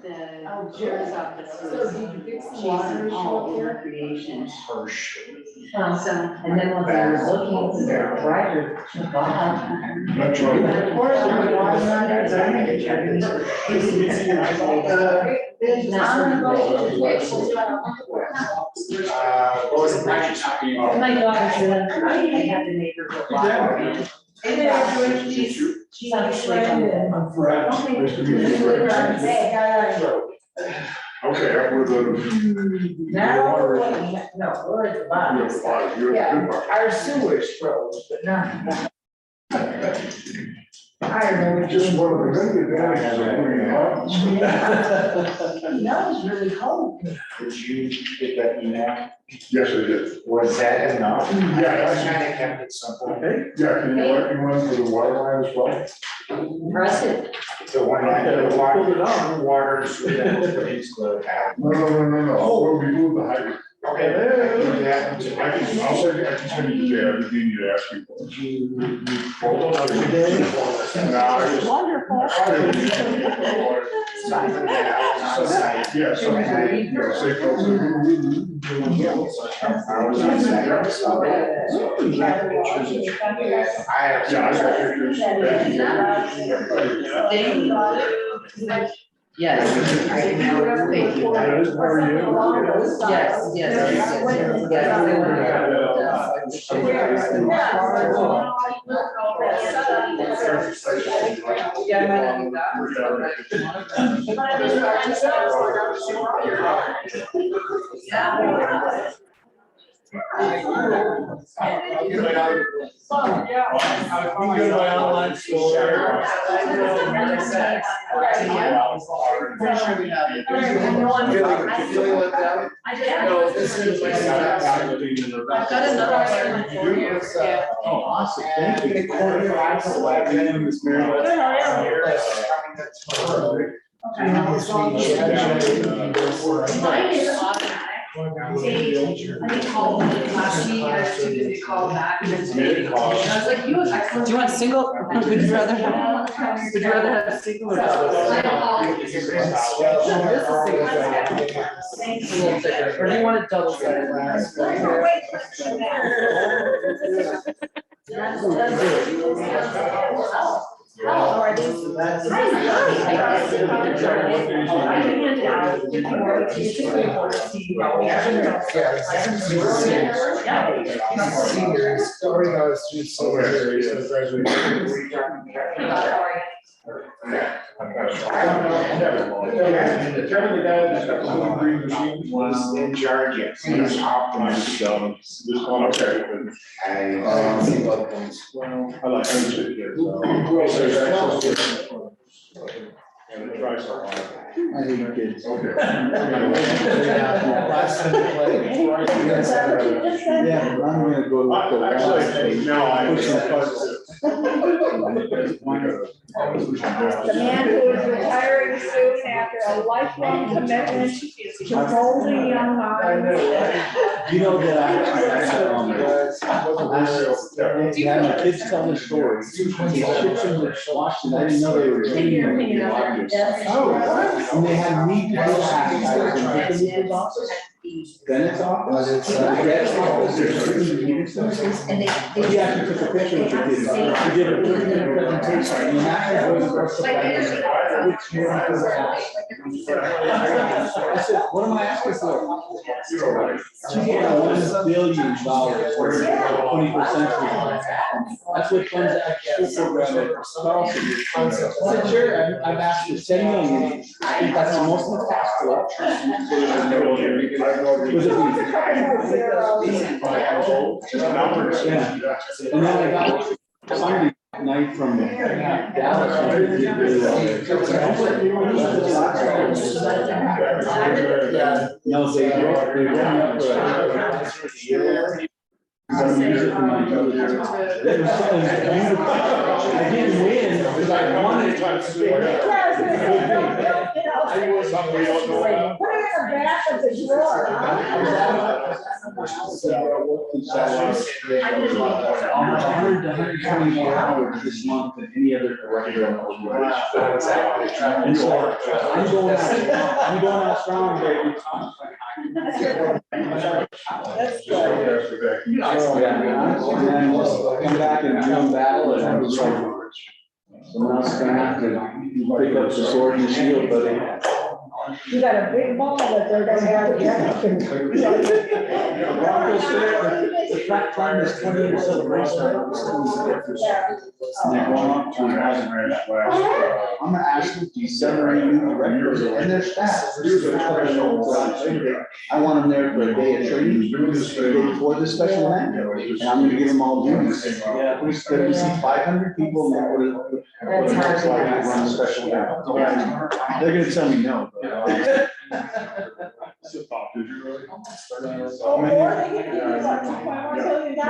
the chair's office was chasing all recreation. Harsh. So, And then when they were looking for their driver, That's right. of course, there was one under there. What was the practice? My daughter's I had the neighbor go by. She's actually I'm Fred. Nice to meet you, Fred. Okay, we're the. Now, no, we're at the bottom. You're Yeah, the good our sewers froze, but not. I don't know. one. Just one of the many advantages of being in That was really cold. Did you get that email? Yes, I did. Was that enough? Yeah. I kind of kept it simple. Okay. Yeah, can you write me one for the water line as well? Impressive. The one that the water is the No, we'll remove the hydrant. Okay. I'll send you the data, everything you ask me for. Wonderful. Yeah, I got pictures. yes. Thank you. How are you? Yes, You can go to my online store. No, this is like. I've got another one for you. Yeah. Oh, awesome, thank you. Mine is automatic. I think call she has to call back. And I was like, you was excellent. Do you want single, would you rather have single or double? Or do you want it double sided? Oh, are these? In charge, yes. He's optimized. This one, okay. I see what points. I like to here, so. And try something. I hate kids. Okay. Last time I played. Yeah, but I'm gonna go look at. Actually, no, I. Push some buttons. The man who is retiring soon after a lifelong commitment to molding young minds. You know that yeah, my kids tell the story. They shipped them to Washington, I didn't know they were cleaning them. And they had me do that, I was in Dickinson's office, Bennett's office. And they. He actually took a picture of the kids, he did a presentation, and that was the I said, what am I asking for? $2.1 billion for 21st century. That's what funds the actual program at Carlson. I said, sure, I've asked for 10 million. I think that's the most of the tax bill. Was it yeah. And then I got Sunday night from Dallas. No, they run up some music from my village. It was something beautiful. I didn't win because I wanted to. the back of the drawer, huh? I'll have 100 to 120 more hours this month than any other director in the organization. And so I'm going out strong, baby. That's good. Yeah, and then just come back and drum battle and someone else is gonna have to pick up the sword and the shield, buddy. You got a big ball that they're gonna have to get. The track time is 20 years celebration. And they're going on to, I'm gonna ask them to celebrate new directors and their staff. I want them there for a day of training, the day before this special event, and I'm gonna give them all duties. Yeah, we see 500 people and that's hard to run a special event. They're gonna tell me no. Oh, or they can give you like $2.1 million. I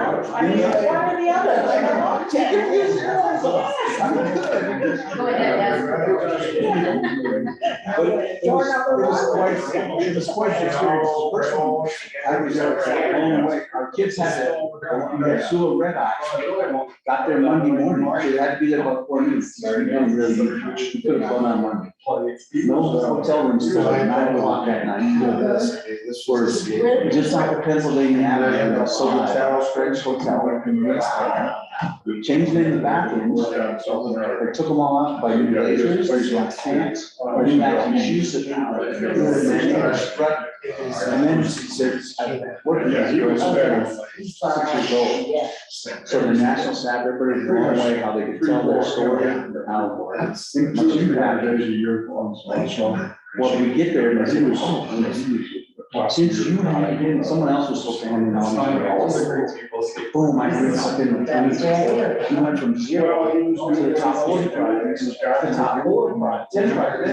mean, one or the other. Like, I'm not taking this. Go ahead, But it was quite an experience. First of all, I was blown away. Our kids had Sula Red Eye, got there Monday morning, so they had to be there about 4 minutes. You could have gone on Monday. No hotel rooms till like 9 o'clock that night. We're just off of Pennsylvania Avenue, Sofitel, French Hotel. We changed in the bathrooms. I took them all out by new blazers, like pants, new matching shoes. And then working as 6 years old. So the national staff, everybody was blown away how they could tell their story, how much impact. Well, we get there and since you had been, someone else was supposed to hand it on. Boom, I ended up in the 20s. You went from 0 to the top 40 projects, the top 4 projects, 10 projects.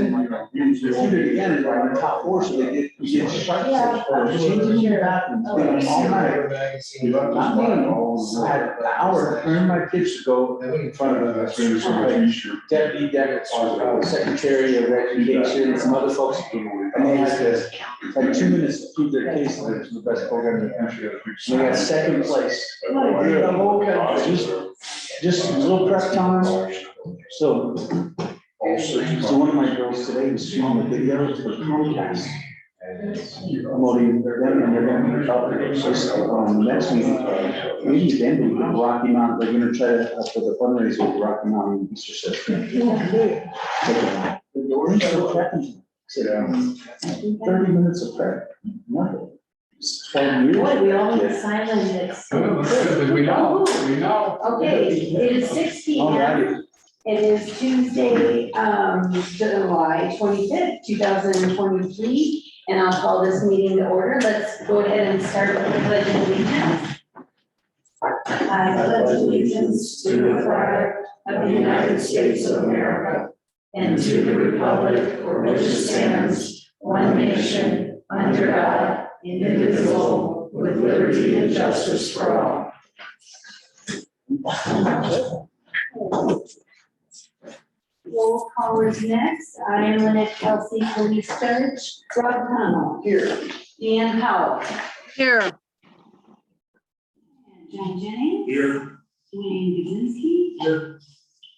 Then you did it again and like the top 4, so they did strikes, changing your bathrooms, all night. Not me, I had an hour to turn my kids to go in front of us. Deputy Secretary of Education, some other folks, and they had to had 2 minutes to prove their case that it was the best program in the country. They got second place. Just a little prep time. So one of my girls today was shooting a video for Comcast, promoting them, and they're going to be up next meeting. Maybe then we could Rocky Mountain. They're going to try to for the fundraiser with Rocky Mountain Booster System. The doors are prepping. 30 minutes of prep, nothing. 12 years. Boy, we all need to sign on this. We know. Okay, it is 6 p.m. It is Tuesday, July 25th, 2023, and I'll call this meeting to order. Let's go ahead and start with the pledge of allegiance. I pledge allegiance to the flag of the United States of America and to the republic for which it stands, one nation, under God, indivisible, with liberty and justice for all. Roll call is next. I am Lynette Kelsey, Police Search. Rob Connell. Here. Deanne Powell. Here. John Jennings. Here. Dwayne Buzinski. Here.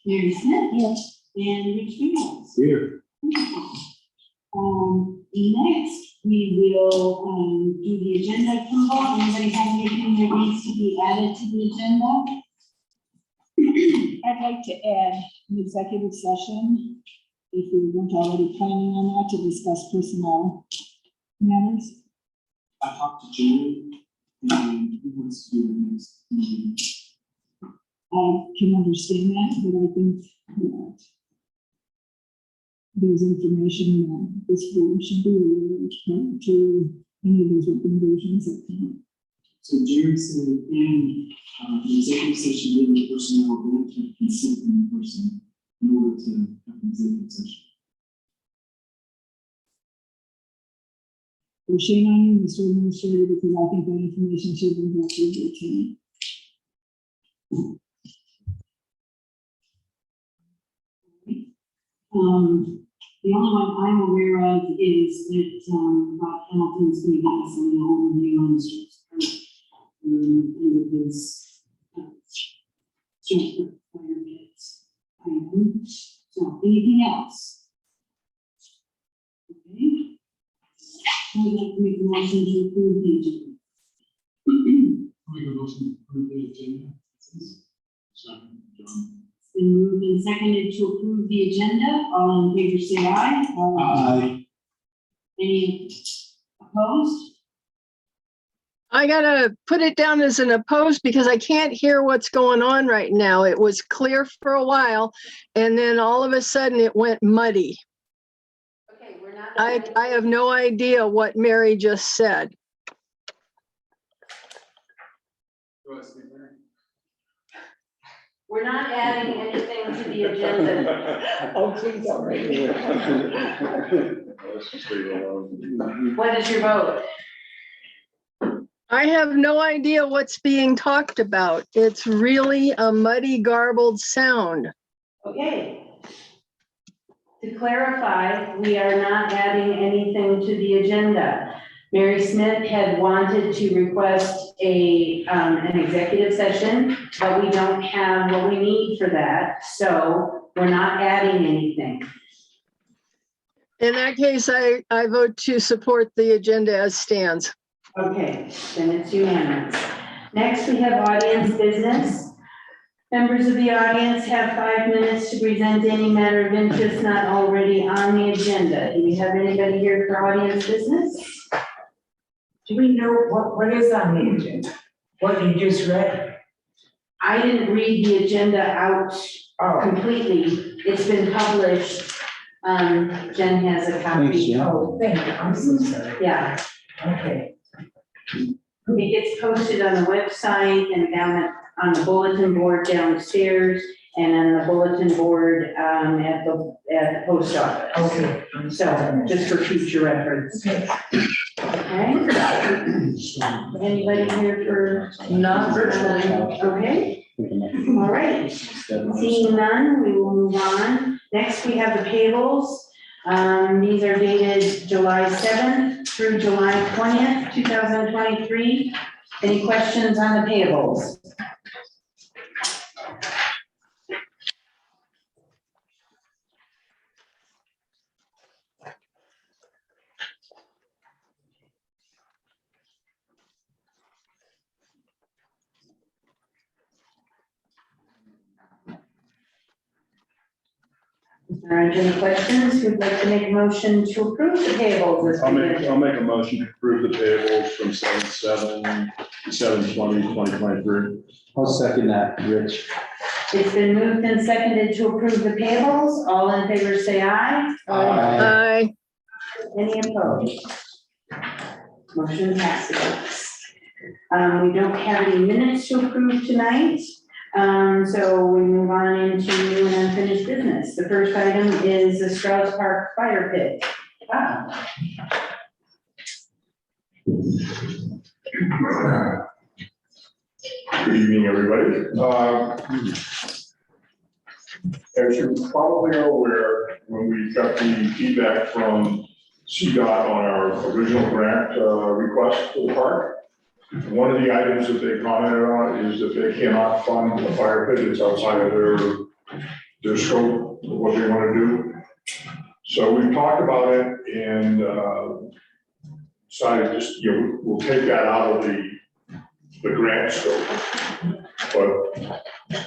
Mary Smith. Yes. And Rich Reynolds. Here. Next, we will do the agenda approval. Anybody have anything that needs to be added to the agenda? I'd like to add an executive session, if we weren't already planning on that, to discuss personnel matters. I talked to Julie, and he wants to do the next meeting. I can understand that, but I think that there's information that this board should be aware of to any of those recommendations that come up. So Jerry said in the executive session, the personnel will have to consent in person in order to have an executive session. Well, shame on you, Mr. Administrator, because I think that information should be brought to your team. The only one I'm aware of is that, Bob Hamilton's going to give us an overview on the streets. And his, joint fire pits item. So, anything else? Okay. I would like to make a motion to approve the agenda. Make a motion to approve the agenda. Second, John. It's been moved and seconded to approve the agenda. All in favor, say aye. Aye. Any opposed? I gotta put it down as an opposed because I can't hear what's going on right now. It was clear for a while and then all of a sudden it went muddy. Okay, we're not. I have no idea what Mary just said. We're not adding anything to the agenda. Oh, geez, already. Let's just leave it alone. What is your vote? I have no idea what's being talked about. It's really a muddy, garbled sound. Okay. To clarify, we are not adding anything to the agenda. Mary Smith had wanted to request an executive session, but we don't have what we need for that, so we're not adding anything. In that case, I vote to support the agenda as stands. Okay, then it's unanimous. Next, we have audience business. Members of the audience have 5 minutes to present any matter of interest not already on the agenda. Do we have anybody here for audience business? Do we know what is on the agenda? What you just read? I didn't read the agenda out Oh, completely. It's been published. Jen has a copy. Thanks, Jen. oh, thank you, I'm so sorry. Yeah, Okay. it gets posted on the website and down on the bulletin board downstairs and on the bulletin board at the post office. Okay. I'm So sorry. just for future reference. Okay. Okay. Anybody here for? Not virtually. Okay, all right. Seeing none, we will move on. Next, we have the payables. These are dated July 7th through July 20th, 2023. Any questions on the payables? All right, any questions? Who'd like to make a motion to approve the payables as presented? I'll make a motion to approve the payables from 7/7 to 7/20/2023. I'll second that, Rich. It's been moved and seconded to approve the payables. All in favor, say aye. Aye. Any opposed? Motion passes. We don't have any minutes to approve tonight. So we move on into new and unfinished business. The first item is the Strauss Park Fire Pit. Ah, Good evening, everybody. As you're probably aware, when we got the feedback from CDOT on our original grant request for the park, one of the items that they commented on is that they cannot fund the fire pit. It's outside of their scope of what they want to do. So we've talked about it and decided just, we'll take that out of the grant scope. But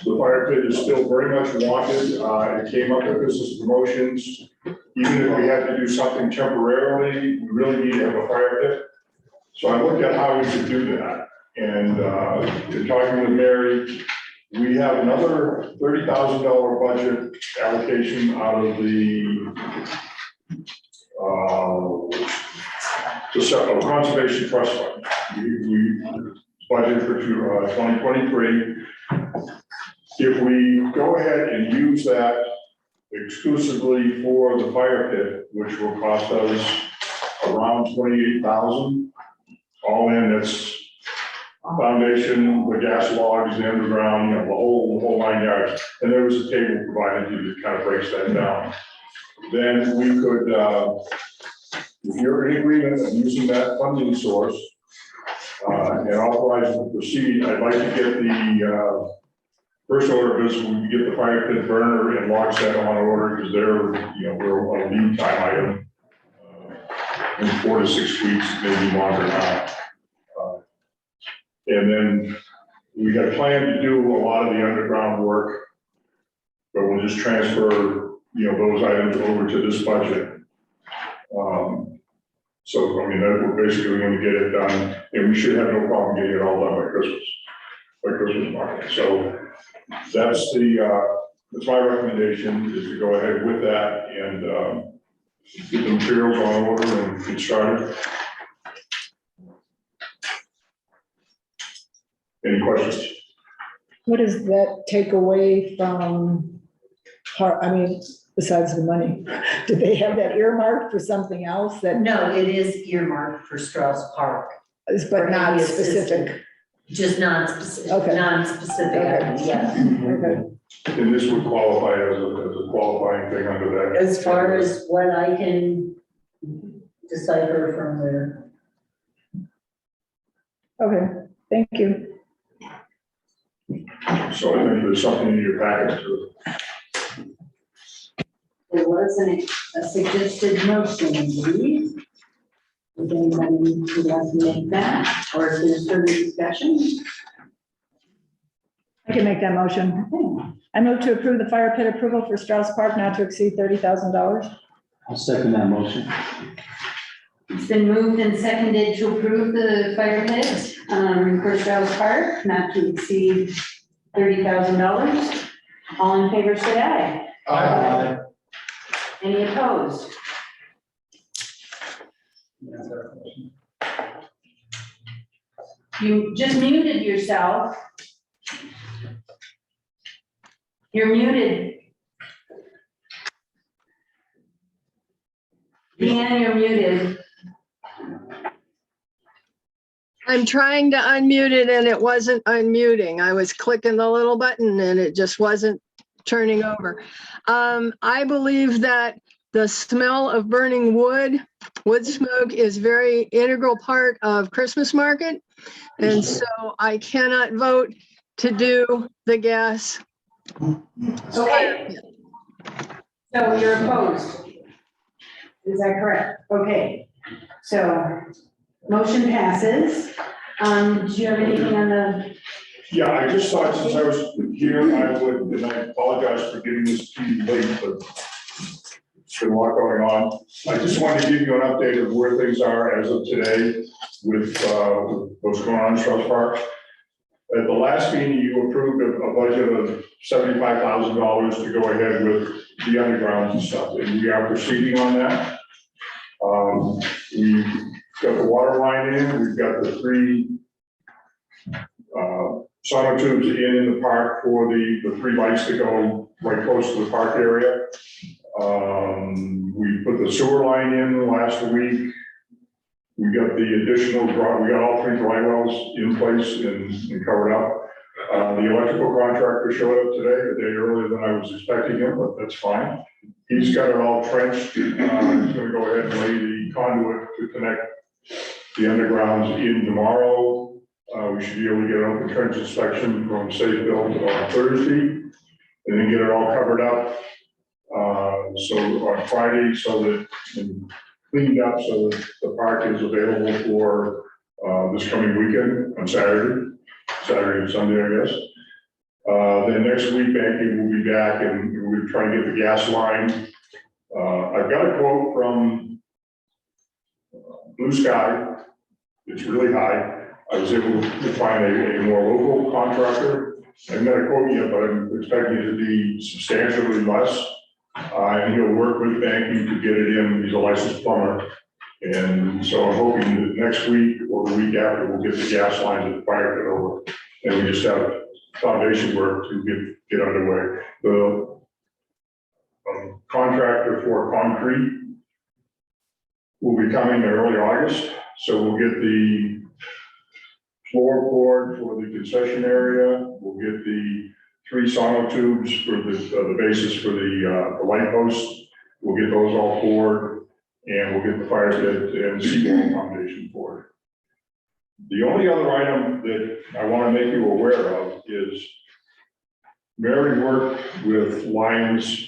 the fire pit is still very much wanted. It came up with business promotions. Even if we had to do something temporarily, we really need to have a fire pit. So I looked at how we could do that. And in talking with Mary, we have another $30,000 budget allocation out of the Conservation Trust Fund. We budgeted for 2023. If we go ahead and use that exclusively for the fire pit, which will cost us around $28,000, all in, it's foundation, the gas logs, the underground, the whole 9 yards. And there was a table provided you that kind of breaks that down. then we could, if you're in agreement of using that funding source, and authorize to proceed, I'd like to get the, first order of business, we can get the fire pit burner and log set on order, because they're, we're on a lead time item. In 4 to 6 weeks, maybe longer now. And then we got a plan to do a lot of the underground work, but we'll just transfer, those items over to this budget. So, I mean, that we're basically going to get it done, and we should have no problem getting it all done by Christmas market. So that's that's my recommendation, is to go ahead with that and get the materials on order and get started. Any questions? What does that take away from, besides the money? Do they have that earmarked for something else that, No, it is earmarked for Strauss Park, but not specific? just non-specific, Okay. non-specific, Okay. yes. Okay. And this would qualify as a qualifying thing under that. As far as what I can decipher from there. Okay, thank you. So I think there's something in your package to There wasn't a suggested motion, please. Would anybody would like to make that, or if there's further discussion? I can make that motion. I move to approve the fire pit approval for Strauss Park not to exceed $30,000. I'll second that motion. It's been moved and seconded to approve the fire pit, for Strauss Park, not to exceed $30,000. All in favor, say aye. Aye. Any opposed? You just muted yourself. You're muted. Deanna, you're muted. I'm trying to unmute it and it wasn't unmuting. I was clicking the little button and it just wasn't turning over. I believe that the smell of burning wood smoke is very integral part of Christmas market. And so I cannot vote to do the gas. Okay. So you're opposed? Is that correct? Okay. So motion passes. Do you have anything on the? Yeah, I just thought since I was here, and I apologize for getting this to you late, but there's been a lot going on. I just wanted to give you an update of where things are as of today with what's going on in Strauss Park. At the last meeting, you approved a budget of $75,000 to go ahead with the undergrounds and stuff, and we are proceeding on that. We've got the water line in, we've got the 3 sonotubes in the park for the 3 lights that go right close to the park area. We put the sewer line in last week. We got the additional, we got all 3 dry wells in place and covered up. The electrical contractor showed up today, a day earlier than I was expecting him, but that's fine. He's got it all trenched. He's gonna go ahead and lay the conduit to connect the undergrounds in tomorrow. We should be able to get an open trench inspection from Safe Build on Thursday, and then get it all covered up. So on Friday, so that, and cleaned up so that the park is available for this coming weekend on Saturday and Sunday, I guess. Then next week, Banky will be back and we'll try and get the gas line. I've got a quote from Blue Sky. It's really high. I was able to find a more local contractor. I haven't got a quote yet, but I'm expecting it to be substantially less. And he'll work with Banky to get it in. He's a licensed plumber. And so I'm hoping that next week or the week after, we'll get the gas lines at the fire pit over. And we just have foundation work to get underway. The contractor for concrete will be coming in early August. So we'll get the floorboard for the concession area. We'll get the 3 sonotubes for the basis for the light posts. We'll get those all poured, and we'll get the fire pit and seawall foundation poured. The only other item that I want to make you aware of is Mary worked with Lions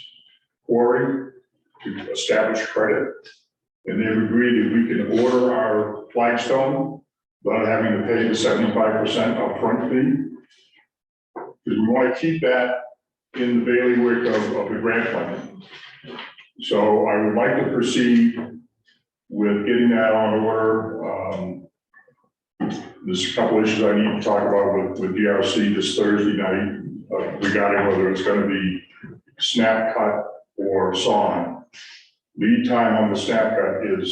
Quarry to establish credit, and they've agreed that we can order our flagstone without having to pay the 75% upfront fee. Because we want to keep that in the bailiwick of the grant funding. So I would like to proceed with getting that on order. There's a couple issues I need to talk about with DRC this Thursday night regarding whether it's going to be snap cut or sawn. Lead time on the snap cut is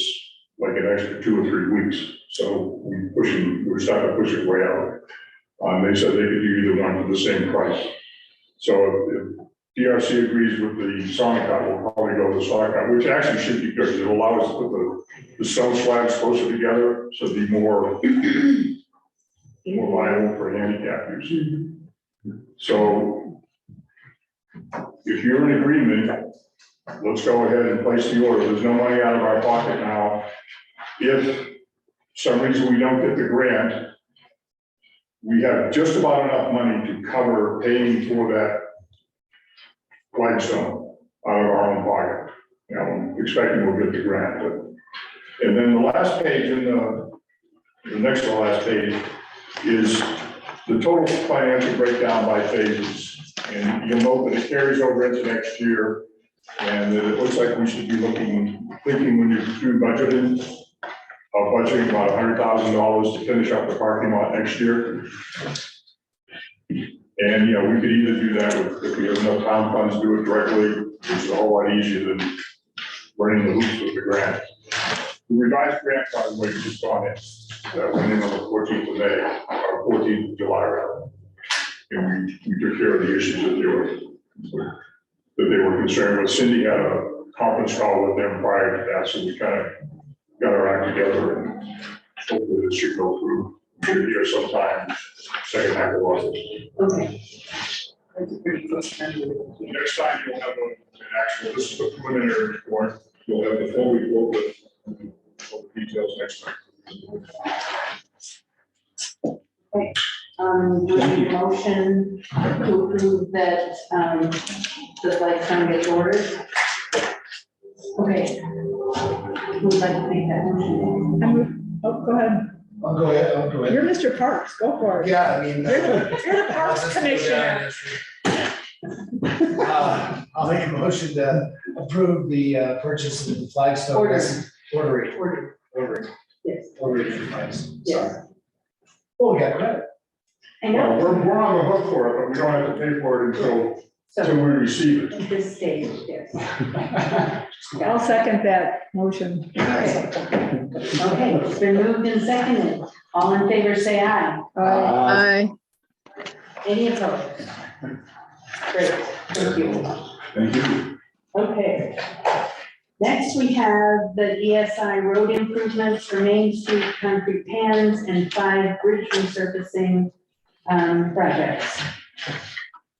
like an extra 2 or 3 weeks. So we're starting to push it way out. They said they could do either one for the same price. So if DRC agrees with the sawn cut, we'll probably go with the sawn cut, which actually should be good, because it'll allow us to put the stone slabs closer together, so it'd be more viable for handicap use. So if you're in agreement, let's go ahead and place the order. There's no money out of our pocket now. If for some reason we don't get the grant, we have just about enough money to cover paying for that flagstone out of our own pocket. You know, I'm expecting we'll get the grant, but, and then the last page in the next to last page is the total financial breakdown by phases. And you'll note that it carries over into next year, and that it looks like we should be thinking when you're through budgeting about $100,000 to finish up the parking lot next year. And, you know, we could either do that if we have enough town funds, do it directly, which is a whole lot easier than running the hoops with the grant. The revised grant, by the way, just on it, that went in on the 14th of May, or 14th of July, rather. And we took care of the issues that they were concerned with. Cindy had a conference call with them prior to that, so we kind of got our act together, and hopefully this should go through here sometime, second half of August. Okay. Next time you'll have an actual, this is a preliminary report, you'll have the full report with all the details next time. Motion to approve that, the flagstone gets ordered. Okay. Who'd like to make that motion? Oh, go ahead. I'll go ahead. You're Mr. Parks, go for it. Yeah, I mean. You're the Parks Commissioner. I'll make a motion to approve the purchase of the flagstone. Ordering. Yes. Ordering for flagstone. Yes. Oh, we got credit. I Well, know. we're on the hook for it, but we don't have to pay for it until we receive it. At this stage, yes. I'll second that motion. Okay, it's been moved and seconded. All in favor, say aye. Aye. Any opposed? Great, thank you. Thank you. Okay. Next, we have the ESI road improvements for Main Street concrete pans and 5 bridge resurfacing projects.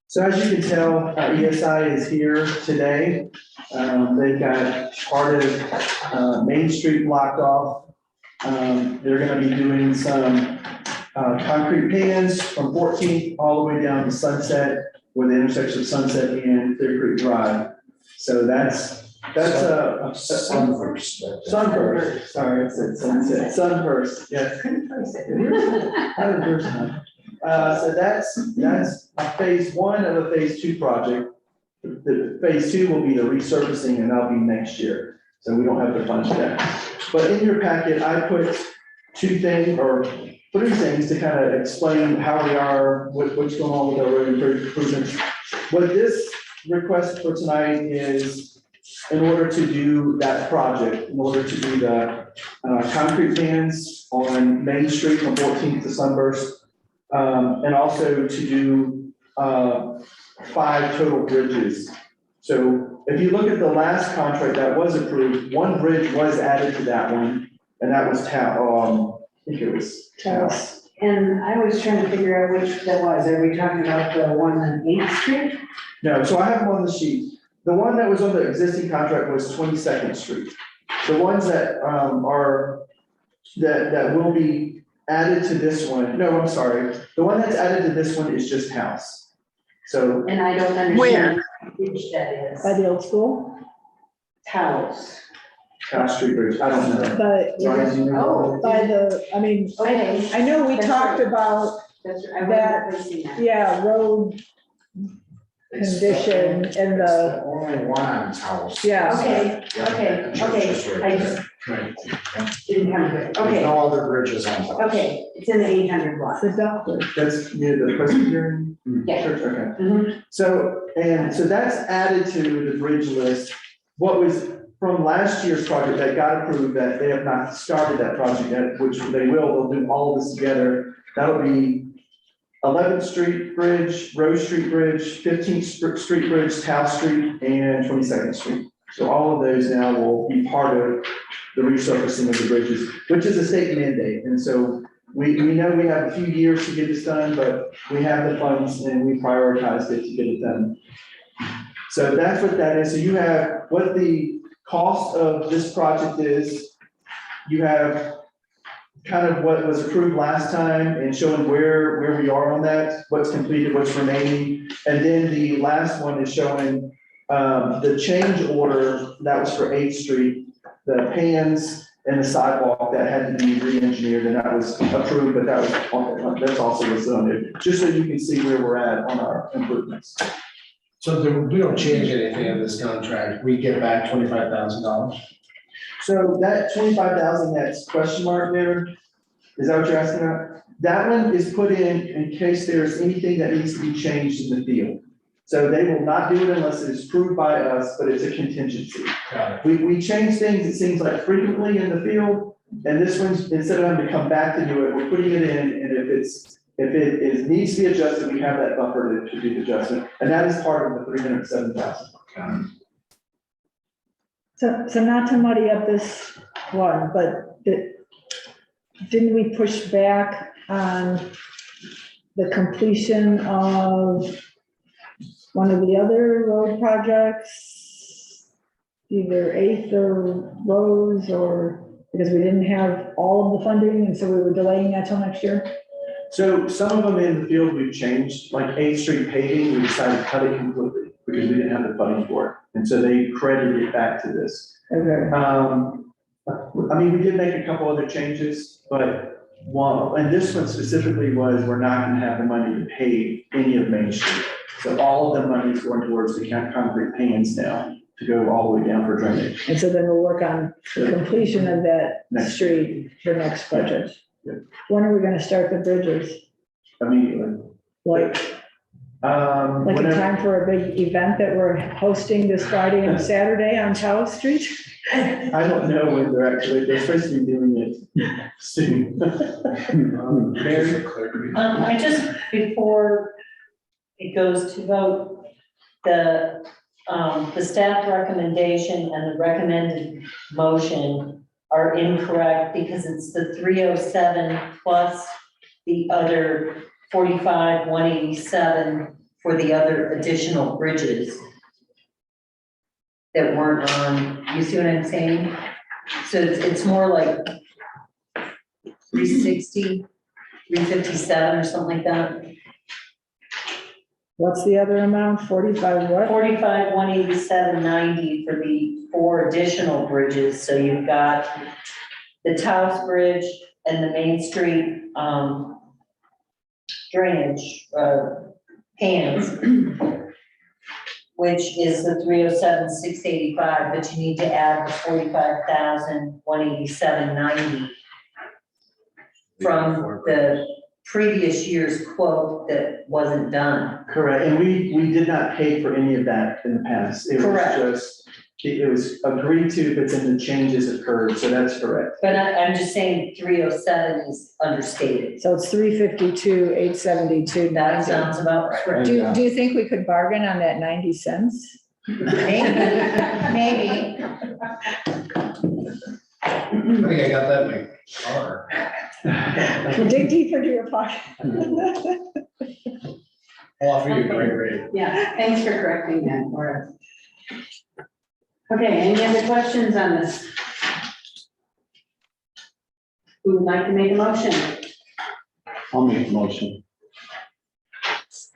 So as you can tell, ESI is here today. They've got part of Main Street blocked off. They're gonna be doing some concrete pans from 14th all the way down to Sunset, where the intersection of Sunset and Clear Creek Drive. So that's Sunburst. Sunburst, sorry, I said Sunset, Sunburst, yes. So that's a phase 1 of a phase 2 project. The phase 2 will be the resurfacing, and that'll be next year. So we don't have to fund that. But in your packet, I put 2 things or 3 things to kind of explain how we are, what's going on with our road improvements. What this request for tonight is in order to do that project, in order to do the concrete pans on Main Street from 14th to Sunburst, and also to do 5 total bridges. So if you look at the last contract that was approved, 1 bridge was added to that one, and that was I think it was Taos. And I was trying to figure out which that was. Are we talking about the one on 8th Street? No, so I have them on the sheet. the one that was on the existing contract was 22nd Street. The ones that, that will be added to this one, no, I'm sorry, the one that's added to this one is just House. So, And I don't understand which that is. By the old school, House. House Street Bridge, I don't know. but, Ryan, do you know? by the, I mean, Okay. I know we That's talked right. about, That's, I That- wasn't placing that. yeah, road condition and the, Only one's house. yeah. Okay, okay, okay, I just didn't have it, There's okay, no other bridges on top. okay, it's in the 800 block. the doctor. That's near the Presbyterian Yeah. Church, okay. Mhm. So, and so that's added to the bridge list. What was from last year's project that got approved, that they have not started that project yet, which they will, they'll do all of this together. That'll be 11th Street Bridge, Rose Street Bridge, 15th Street Bridge, House Street, and 22nd Street. So all of those now will be part of the resurfacing of the bridges, which is a state mandate. And so we know we have a few years to get this done, but we have the funds and we prioritized it to get it done. So that's what that is. So you have what the cost of this project is. You have kind of what was approved last time and showing where we are on that, what's completed, what's remaining. And then the last one is showing the change order that was for 8th Street, the pans and the sidewalk that had to be re-engineered, and that was approved, but that was, that's also listed on it, just so you can see where we're at on our improvements. So we don't change anything in this contract, we get back $25,000. So that 25,000, that's question mark there, is that what you're asking about? That one is put in case there's anything that needs to be changed in the field. So they will not do it unless it is approved by us, but it's a contingency. Got We change things, it seems like frequently in the field, and this one's, instead of having to come back to do it, we're putting it in, and if it needs to be adjusted, we have that buffer to do the adjustment, and that is part of the 307,000. So not to muddy up this one, but didn't we push back on the completion of one of the other road projects? Either 8th or Rose, or because we didn't have all of the funding, and so we were delaying that till next year? So some of them in the field we've changed, like 8th Street paving, we decided to cut it completely because we didn't have the funding for it. And so they credited it back to this. Okay. I mean, we did make a couple other changes, but and this one specifically was, we're not gonna have the money to pave any of Main Street. So all of the money is going towards the concrete pans now to go all the way down for drainage. And so then we'll work on the completion of that Next. street for next budget. Yeah. When are we gonna start the bridges? Immediately. Like a Whenever- time for a big event that we're hosting this Friday and Saturday on South Street? I don't know when they're supposed to be doing it soon. Mary? I just, before it goes to vote, the staff recommendation and the recommended motion are incorrect because it's the 307 plus the other 45, 187 for the other additional bridges that weren't on, you see what I'm saying? So it's more like 360, 357 or something like that. What's the other amount? 45 what? 45, 187, 90 for the 4 additional bridges. So you've got the Taos Bridge and the Main Street drainage pans, which is the 307, 685, but you need to add the 45,000, 187, 90 from the previous year's quote that wasn't done. Correct, and we did not pay for any of that in the past. It was Correct. just, it was agreed to, but then the changes occurred, so that's correct. But I'm just saying 307 is understated. So it's 352, 872, That 90. sounds about right. Do you think we could bargain on that 90 cents? Maybe. I think I got that in my car. Dig deeper into your pocket. I'll offer you a great rate. Yeah, thanks for correcting that, Laura. Okay, any other questions on this? Who would like to make a motion? I'll make a motion.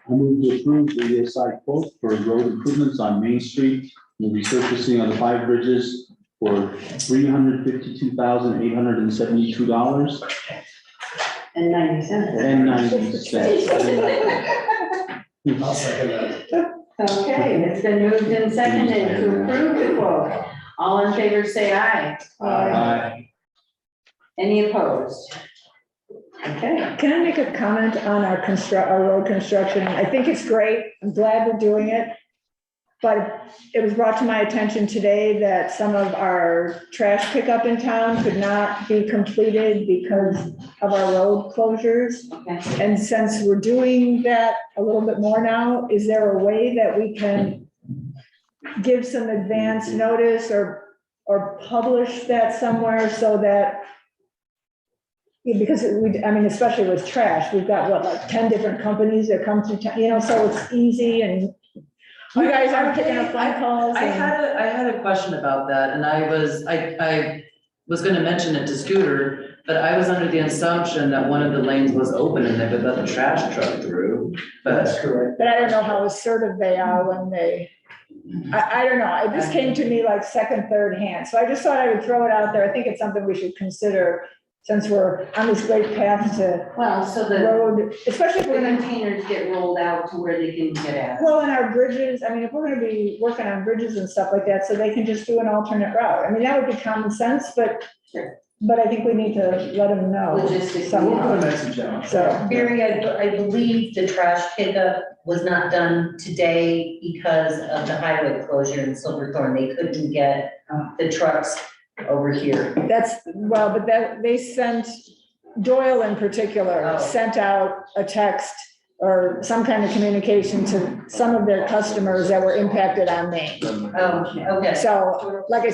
I move to approve the ESI quote for road improvements on Main Street, and the resurfacing of the 5 bridges for $352,872 And 90 cents. and 90 cents. I'll second that. Okay, it's been moved and seconded to approve the quote. All in favor, say aye. Aye. Any opposed? Okay. Can I make a comment on our road construction? I think it's great. I'm glad we're doing it. But it was brought to my attention today that some of our trash pickup in town could not be completed because of our road closures. Okay. And since we're doing that a little bit more now, is there a way that we can give some advance notice or publish that somewhere so that, because I mean, especially with trash, we've got what, like 10 different companies that come through town, so it's easy and you guys aren't picking up phone calls. I had a question about that, and I was gonna mention it to Scooter, but I was under the assumption that one of the lanes was open and they could let the trash truck through, but. That's correct. But I don't know how assertive they are when I don't know, it just came to me like second, third hand, so I just thought I would throw it out there. I think it's something we should consider since we're on this great path to Well, so the road, especially if we're gonna. containers get rolled out to where they can get at. Well, in our bridges, I mean, if we're gonna be working on bridges and stuff like that, so they can just do an alternate route. I mean, that would be common sense, but, Sure. but I think we need to let them know. Logistically. We'll put somehow. a message out. So, Barry, I believe the trash pickup was not done today because of the highway closure in Silverthorne. They couldn't get the trucks over here. but they sent, Doyle in particular, Oh. sent out a text or some kind of communication to some of their customers that were impacted on Main. Oh, okay, So, like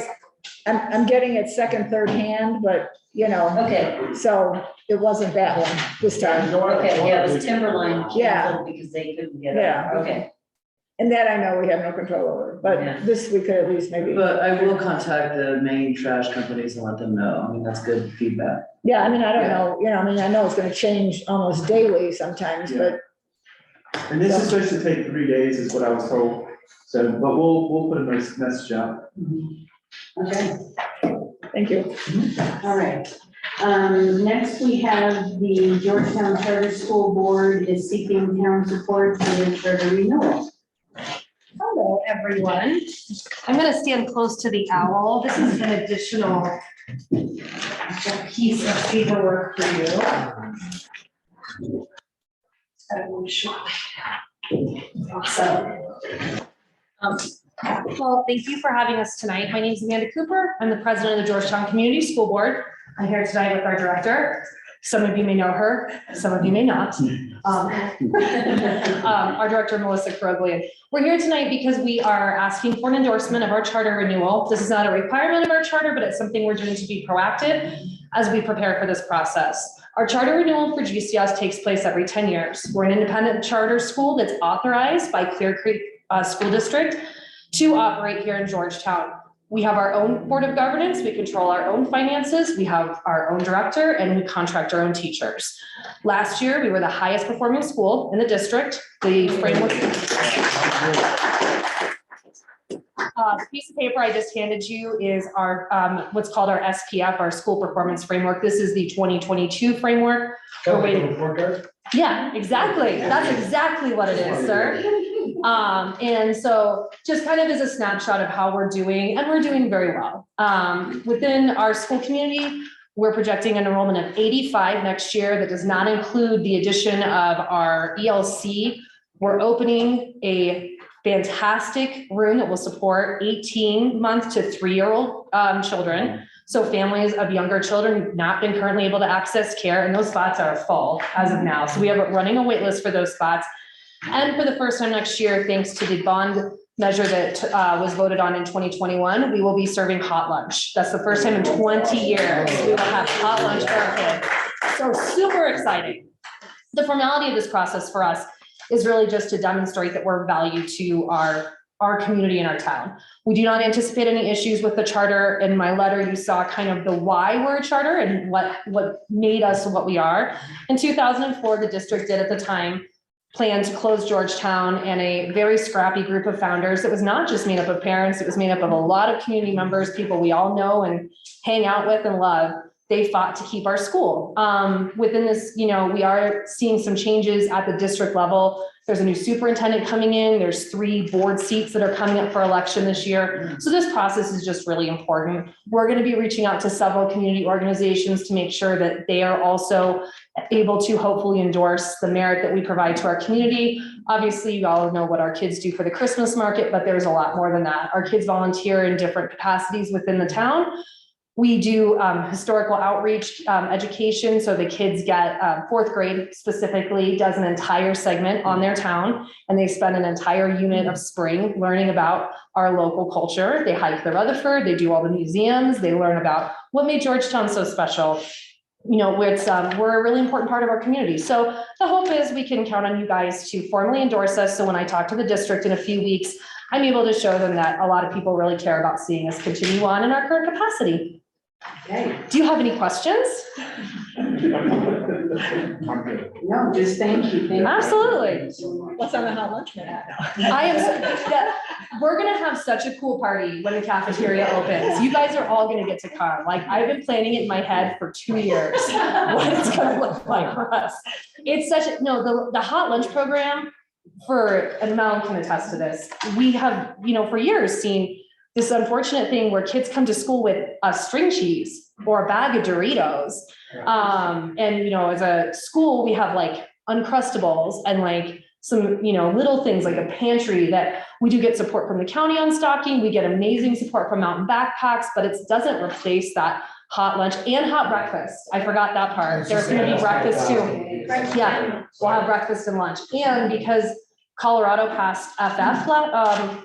I'm getting it second, third hand, but, okay, so it wasn't that one this time. okay, yeah, it was Timberline Yeah. canceled because they couldn't get it. Yeah. Okay, And that I know we have no control over, Yeah. but this we could at least maybe, But I will contact the main trash companies and let them know. I mean, that's good feedback. yeah, I mean, I don't know, I know it's gonna change almost daily sometimes, but And this is supposed to take 3 days is what I was told. So, but we'll put a message out. Okay, thank you. all right. Next, we have the Georgetown Charter School Board is seeking town support for the charter renewal. Hello, everyone. I'm gonna stand close to the owl. This is an additional piece of paperwork for you. Well, thank you for having us tonight. My name is Amanda Cooper. I'm the president of the Georgetown Community School Board. I'm here tonight with our director. Some of you may know her, some of you may not. Our director, Melissa Kroglian. We're here tonight because we are asking for an endorsement of our charter renewal. This is not a requirement of our charter, but it's something we're doing to be proactive as we prepare for this process. Our charter renewal for GCS takes place every 10 years. We're an independent charter school that's authorized by Clear Creek School District to operate here in Georgetown. We have our own board of governance, we control our own finances, we have our own director, and we contract our own teachers. Last year, we were the highest performing school in the district. The framework. The piece of paper I just handed you is our, what's called our SPF, our school performance framework. This is the 2022 framework. We're waiting. Yeah, exactly. That's exactly what it is, sir. And so just kind of as a snapshot of how we're doing, and we're doing very well. Within our school community, we're projecting an enrollment of 85 next year. That does not include the addition of our ELC. We're opening a fantastic room that will support 18-month to 3-year-old children. So families of younger children who've not been currently able to access care, and those spots are full as of now. So we have running a wait list for those spots. And for the first time next year, thanks to the bond measure that was voted on in 2021, we will be serving hot lunch. That's the first time in 20 years we will have hot lunch for our kids. So super exciting. The formality of this process for us is really just to demonstrate that we're of value to our our community and our town. We do not anticipate any issues with the charter. In my letter, you saw kind of the why we're a charter and what made us what we are. In 2004, the district did at the time plan to close Georgetown, and a very scrappy group of founders. It was not just made up of parents, it was made up of a lot of community members, people we all know and hang out with and love. They fought to keep our school. Within this, we are seeing some changes at the district level. There's a new superintendent coming in. There's 3 board seats that are coming up for election this year. So this process is just really important. We're going to be reaching out to several community organizations to make sure that they are also able to hopefully endorse the merit that we provide to our community. Obviously, you all know what our kids do for the Christmas market, but there's a lot more than that. Our kids volunteer in different capacities within the town. We do historical outreach education. So the kids get 4th grade specifically does an entire segment on their town, and they spend an entire unit of spring learning about our local culture. They hike the Rutherford, they do all the museums, they learn about what made Georgetown so special. We're a really important part of our community. So the hope is we can count on you guys to formally endorse us. So when I talk to the district in a few weeks, I'm able to show them that a lot of people really care about seeing us continue on in our current capacity. Okay. Do you have any questions? No, just thank you. Thank you. Absolutely. What's on the hot lunch menu? We're gonna have such a cool party when the cafeteria opens. You guys are all gonna get to come. Like, I've been planning it in my head for 2 years, what it's gonna look like for us. It's the hot lunch program and Mel can attest to this. We have, for years seen this unfortunate thing where kids come to school with a string cheese or a bag of Doritos. And as a school, we have like Uncrustables and like some, little things like a pantry that we do get support from the county on stocking. We get amazing support from Mountain Backpacks, but it doesn't replace that hot lunch and hot breakfast. I forgot that part. There's gonna be breakfast too. Yeah, we'll have breakfast and lunch. And because Colorado passed FF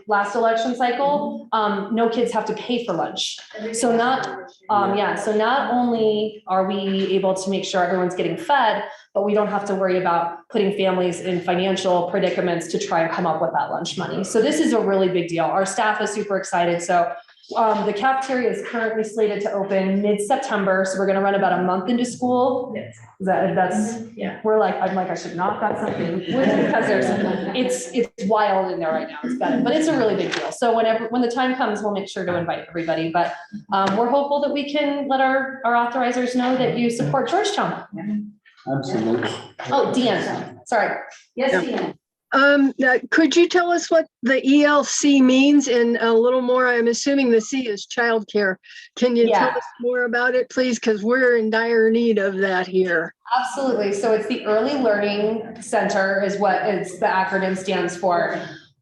last election cycle, no kids have to pay for lunch. So not only are we able to make sure everyone's getting fed, but we don't have to worry about putting families in financial predicaments to try and come up with that lunch money. So this is a really big deal. Our staff is super excited. So the cafeteria is currently slated to open mid-September. So we're going to run about a month into school. Yes. I should not got something because it's wild in there right now. It's better, but it's a really big deal. So when the time comes, we'll make sure to invite everybody, but we're hopeful that we can let our authorizers know that you support Georgetown. Absolutely. Oh, Deanne, sorry. Yes, Deanne. Could you tell us what the ELC means in a little more? I'm assuming the C is childcare. Can you tell us more about it, please? Because we're in dire need of that here. Absolutely. So it's the Early Learning Center is what the acronym stands for.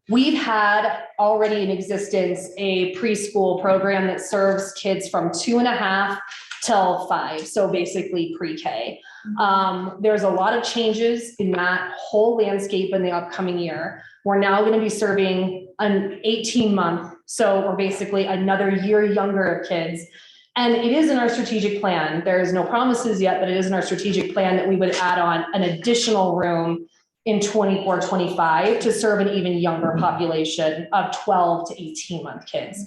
We've had already in existence a preschool program that serves kids from 2.5 till 5. So basically pre-K. There's a lot of changes in that whole landscape in the upcoming year. We're now going to be serving an 18-month. So we're basically another year younger of kids. And it is in our strategic plan. There is no promises yet, but it is in our strategic plan that we would add on an additional room in 24-25 to serve an even younger population of 12 to 18-month kids.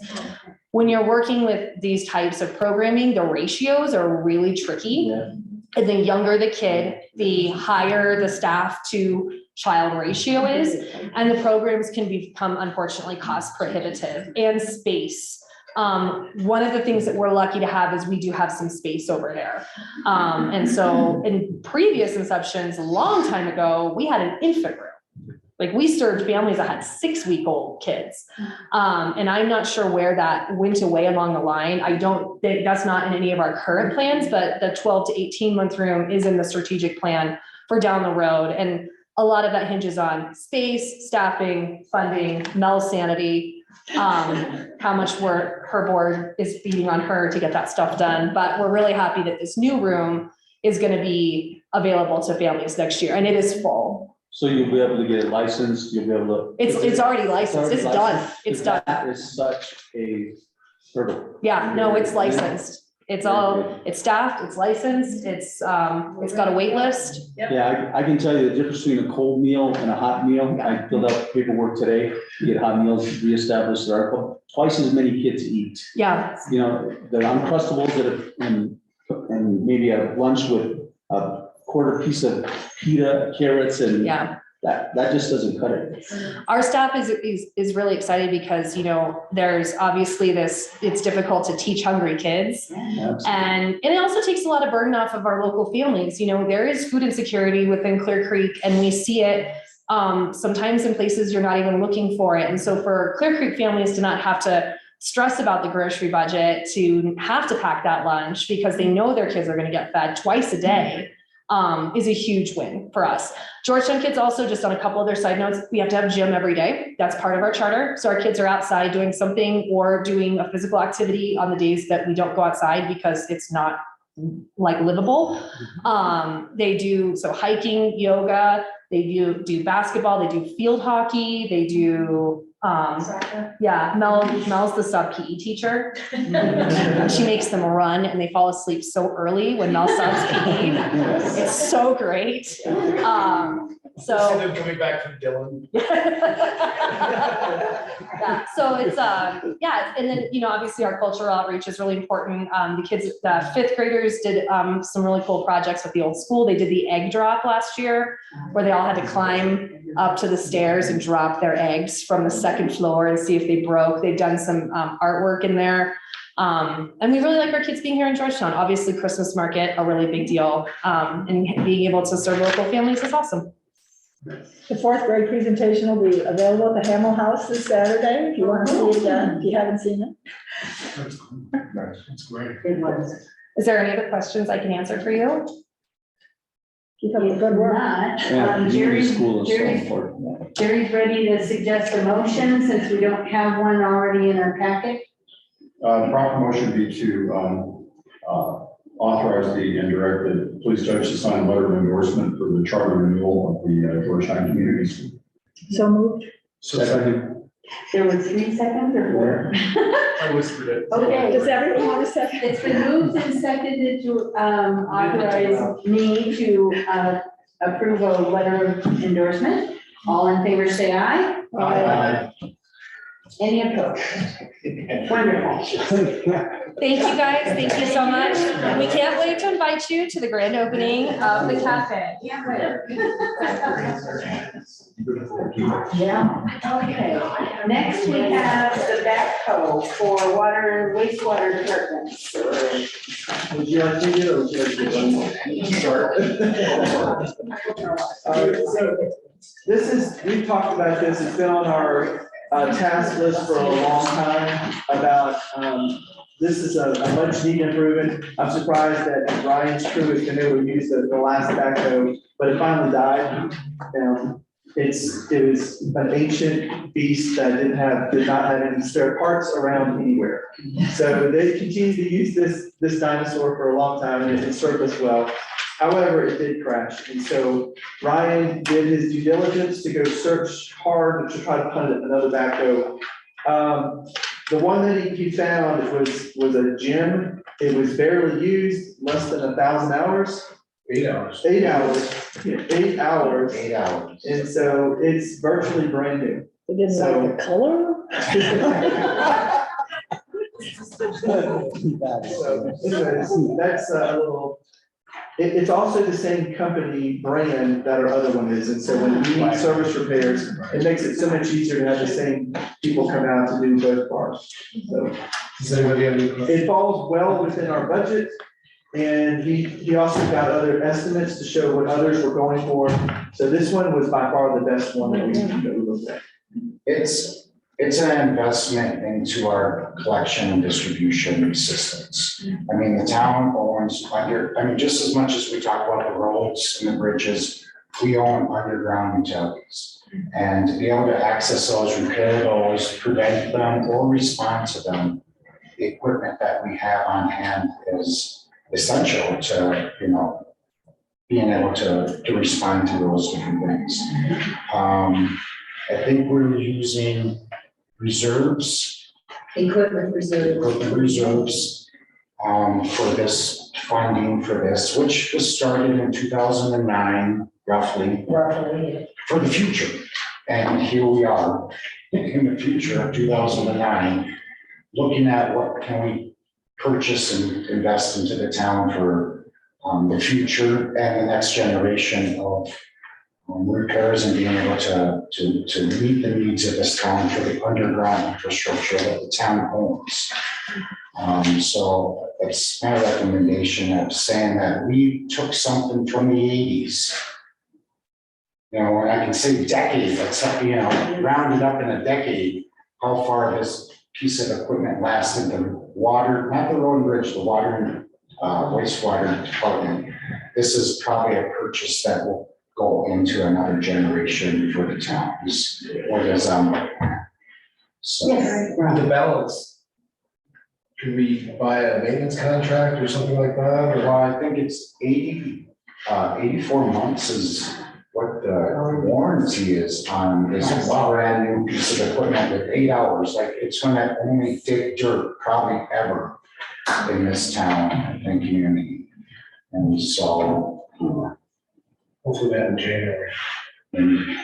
When you're working with these types of programming, the ratios are really tricky. Yeah. And the younger the kid, the higher the staff to child ratio is, and the programs can become unfortunately cost prohibitive and space. One of the things that we're lucky to have is we do have some space over there. And so in previous inceptions, a long time ago, we had an infant room. Like we served families that had 6-week-old kids. And I'm not sure where that went away along the line. I don't think that's not in any of our current plans, but the 12 to 18-month room is in the strategic plan for down the road. And a lot of that hinges on space, staffing, funding, Mel's sanity, how much work her board is feeding on her to get that stuff done. But we're really happy that this new room is going to be available to families next year, and it is full. So you'll be able to get it licensed, you'll be able to. It's already licensed, it's done, it's done. That is such a hurdle. Yeah, no, it's licensed. It's staffed, it's licensed, it's got a wait list. Yeah, I can tell you the difference between a cold meal and a hot meal. I filled out paperwork today to get hot meals reestablished. There are twice as many kids eat. Yeah, You know, the Uncrustables and maybe a lunch with a quarter piece of pita, carrots, and yeah. that just doesn't cut it. Our staff is really excited because, you know, there's obviously it's difficult to teach hungry kids. And it also takes a lot of burden off of our local families. You know, there is food insecurity within Clear Creek, and we see it sometimes in places you're not even looking for it. And so for Clear Creek families to not have to stress about the grocery budget, to have to pack that lunch because they know their kids are going to get fed twice a day, is a huge win for us. Georgetown kids also, just on a couple other side notes, we have to have gym every day. That's part of our charter. So our kids are outside doing something or doing a physical activity on the days that we don't go outside because it's not like livable. They do hiking, yoga, they do basketball, they do field hockey, they do yeah, Mel's the sub PE teacher. She makes them run and they fall asleep so early when Mel subs PE. It's so great. So coming back from Dylan. Yeah, so it's yeah, and then, you know, obviously our cultural outreach is really important. The kids, the fifth graders did some really cool projects with the old school. They did the egg drop last year where they all had to climb up to the stairs and drop their eggs from the second floor and see if they broke. They've done some artwork in there. And we really like our kids being here in Georgetown. Obviously Christmas market, a really big deal. And being able to serve local families is awesome. The fourth grade presentation will be available at the Hamel House this Saturday, if you want to see it done, if you haven't seen it. That's great. It was. Is there any other questions I can answer for you? Keep up the good work. Not, Yeah, Jerry's school is so important. Jerry's ready to suggest a motion since we don't have one already in our packet. The proper motion would be to authorize and direct the police judge to sign a letter of endorsement for the charter renewal of the Georgetown Community School. So moved. Second. There was 3 seconds or 4? I whispered it. Okay. Does everyone want a second? It's been moved and seconded to authorize me to approve a letter of endorsement. All in favor, say aye. Aye. Any opposed? Wonderful. Thank you guys. Thank you so much. We can't wait to invite you to the grand opening of the cafe. Yeah, okay. Next, we have the backhoe for water and wastewater departments. Would you like to do it or would you like to start? So this is, we've talked about this, it's been on our task list for a long time about, this is a much needed improvement. I'm surprised that Ryan's crew has been able to use the last backhoe, but it finally died. It was an ancient beast that did not have any spare parts around anywhere. So they continued to use this dinosaur for a long time and it served us well. However, it did crash. And so Ryan did his due diligence to go search hard to try to find another backhoe. The one that he found was a gym. It was barely used, less than 1,000 hours. 8 hours. 8 hours. Yeah, 8 hours. 8 hours. And so it's virtually brand new. It didn't like the color? So anyways, that's a little, it's also the same company brand that our other one is. And so when we need service repairs, it makes it so much easier to have the same people come out to do both parts. So Does anybody have any questions? it falls well within our budget. And he also got other estimates to show what others were going for. So this one was by far the best one that we looked at. It's an investment into our collection and distribution systems. I mean, the town owns just as much as we talk about the roads and the bridges, we own underground utilities. And to be able to access those, repair those, prevent them, or respond to them, the equipment that we have on hand is essential to, being able to respond to those different things. I think we're using reserves. Equipment reserve. Equipment reserves. for this funding for this, which was started in 2009, roughly, for the future. And here we are in the future of 2009, looking at what can we purchase and invest into the town for the future and the next generation of repairs and being able to meet the needs of this town for the underground infrastructure that the town owns. So it's my recommendation of saying that we took something from the 80s. You know, and I can say decade, except, you know, rounded up in a decade, how far this piece of equipment lasted. The water, not the road and bridge, the water and wastewater department. This is probably a purchase that will go into another generation for the towns. What is so. Yes. With the balance, could we buy a maintenance contract or something like that? Well, I think it's 84 months is what the warranty is on this brand new piece of equipment with 8 hours. Like, it's gonna only dig dirt probably ever in this town and community. And so, Hopefully that in January. Don't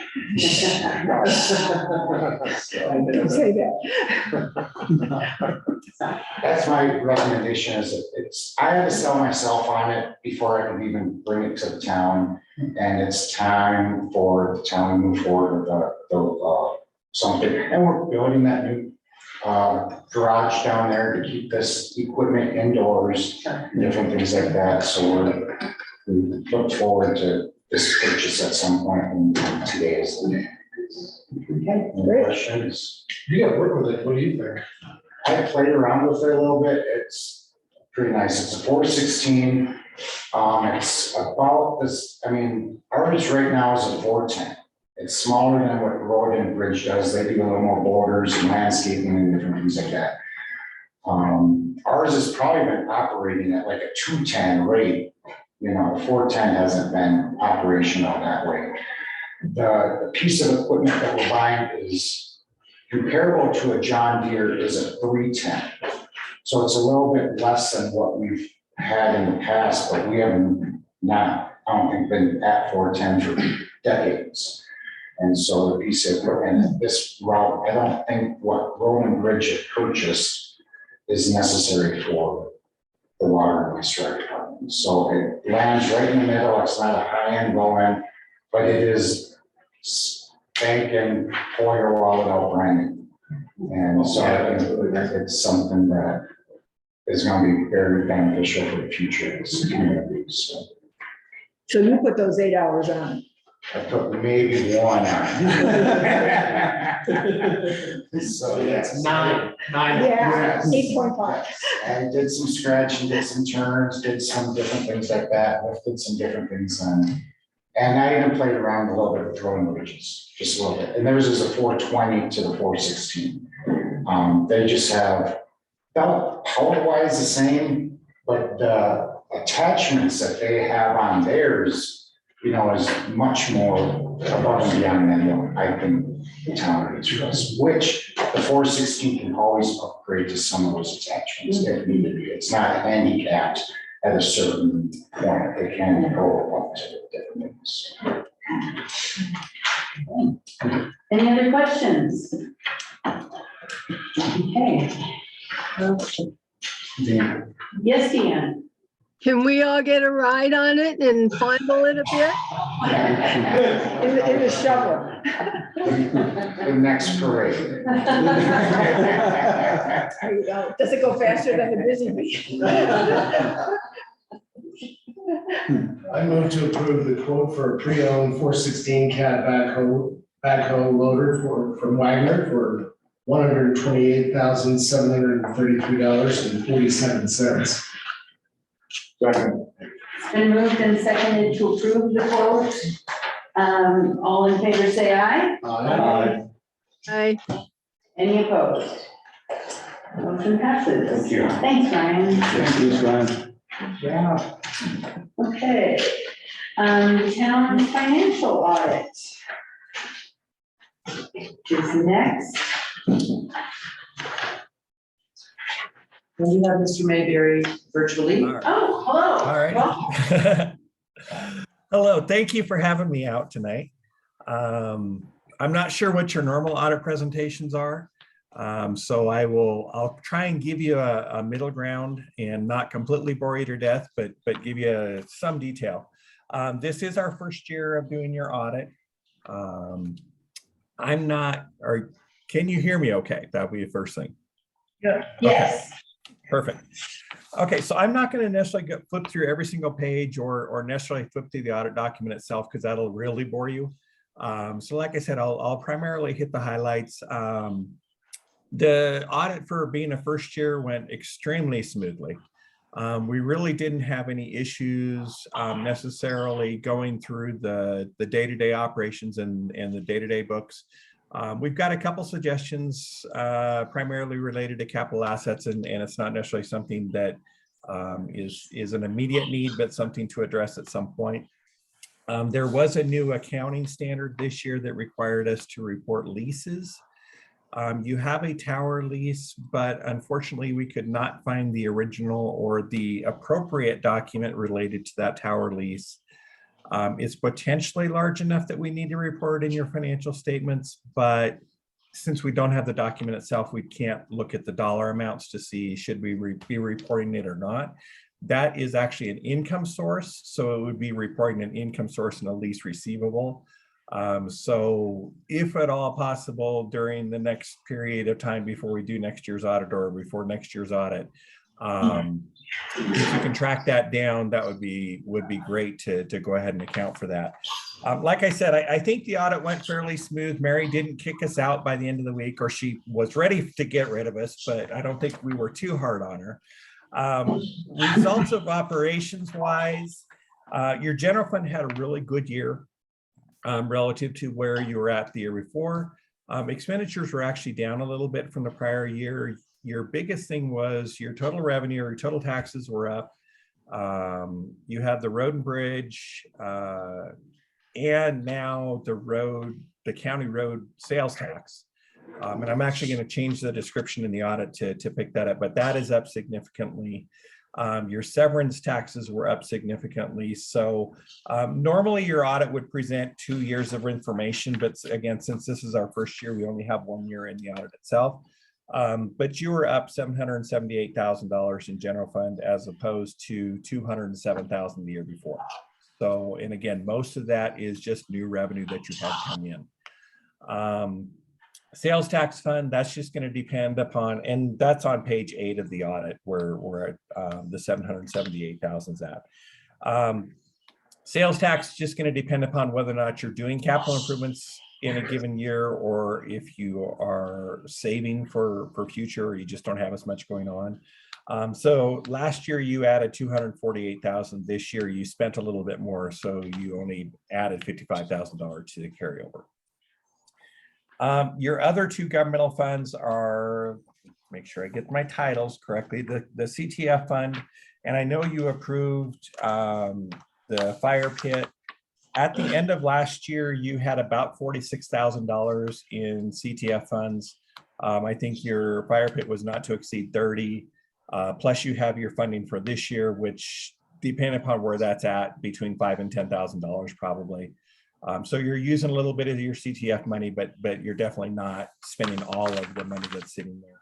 say that. that's my recommendation is that I had to sell myself on it before I could even bring it to the town. And it's time for the town to move forward with something. And we're building that new garage down there to keep this equipment indoors, different things like that. So we look forward to this purchase at some point, and today is the day. Okay, Any great. questions? You gotta work with it, what do you think? I played around with it a little bit. It's pretty nice. It's a 416. It's about this, I mean, ours right now is a 410. It's smaller than what Road and Bridge does. They do a little more borders and landscaping and different things like that. Ours has probably been operating at like a 210 rate. You know, 410 hasn't been operational that way. The piece of equipment that we're buying is comparable to a John Deere is a 310. So it's a little bit less than what we've had in the past, but we haven't I don't think been at 410 for decades. And so the piece of equipment, this route, I don't think what Road and Bridge had purchased is necessary for the water and wastewater department. So it lands right in the middle. It's not a high end, low end, but it is spanking 4-year wall without branding. And so I think it's something that is going to be very beneficial for the future of this community. So you put those 8 hours on. I put maybe one on. So That's nine. Yeah, 8.5. I did some scratching, did some turns, did some different things like that, lifted some different things on. And I even played around a little bit with throwing bridges, just a little bit. And theirs is a 420 to the 416. They just have about power-wise the same, but the attachments that they have on theirs, you know, is much more above and beyond than what I think the town needs for us, which the 416 can always upgrade to some of those attachments if need to be. It's not handicapped at a certain point. They can go up to different things. Any other questions? Okay. Dan? Yes, Dan? Can we all get a ride on it and fondle it a bit? In the shovel. The next parade. There you go. Does it go faster than the busy bee? I move to approve the quote for a pre-owned 416 cat backhoe loader from Wagner for $128,733.47. Second. It's been moved and seconded to approve the quote. All in favor, say aye. Aye. Any opposed? Motion passes. Thank you. Thanks, Ryan. Thank you, Ryan. Yeah. Okay. Town financial audit is next. We have Mr. Mayberry virtually. Oh, hello. All right. Hello, thank you for having me out tonight. I'm not sure what your normal audit presentations are. So I'll try and give you a middle ground and not completely bore you to death, but give you some detail. This is our first year of doing your audit. Can you hear me okay? That'll be the first thing. Yeah. Yes. Okay. Perfect. Okay, so I'm not going to necessarily flip through every single page or necessarily flip through the audit document itself because that'll really bore you. So like I said, I'll primarily hit the highlights. The audit for being a first year went extremely smoothly. We really didn't have any issues necessarily going through the day-to-day operations and the day-to-day books. We've got a couple suggestions primarily related to capital assets, and it's not necessarily something that is an immediate need, but something to address at some point. There was a new accounting standard this year that required us to report leases. You have a tower lease, but unfortunately we could not find the original or the appropriate document related to that tower lease. It's potentially large enough that we need to report in your financial statements, but since we don't have the document itself, we can't look at the dollar amounts to see should we be reporting it or not. That is actually an income source, so it would be reporting an income source and a lease receivable. So if at all possible during the next period of time before we do next year's audit or before next year's audit, if you can track that down, that would be great to go ahead and account for that. Like I said, I think the audit went fairly smooth. Mary didn't kick us out by the end of the week, or she was ready to get rid of us, but I don't think we were too hard on her. Results of operations wise, your general fund had a really good year relative to where you were at the year before. Expenditures were actually down a little bit from the prior year. Your biggest thing was your total revenue or your total taxes were up. You have the road and bridge, and now the county road sales tax. And I'm actually going to change the description in the audit to pick that up, but that is up significantly. Your severance taxes were up significantly. So normally your audit would present 2 years of information, but again, since this is our first year, we only have 1 year in the audit itself. But you were up $778,000 in general fund as opposed to $207,000 the year before. So, and again, most of that is just new revenue that you had come in. Sales tax fund, that's just going to depend upon, and that's on page 8 of the audit where we're at the 778,000 is at. Sales tax is just going to depend upon whether or not you're doing capital improvements in a given year, or if you are saving for future, or you just don't have as much going on. So last year you added 248,000. This year you spent a little bit more, so you only added $55,000 to the carryover. Your other two governmental funds are, make sure I get my titles correctly, the CTF fund, and I know you approved the fire pit. At the end of last year, you had about $46,000 in CTF funds. I think your fire pit was not to exceed 30, plus you have your funding for this year, which depending upon where that's at, between $5,000 and $10,000 probably. So you're using a little bit of your CTF money, but you're definitely not spending all of the money that's sitting there.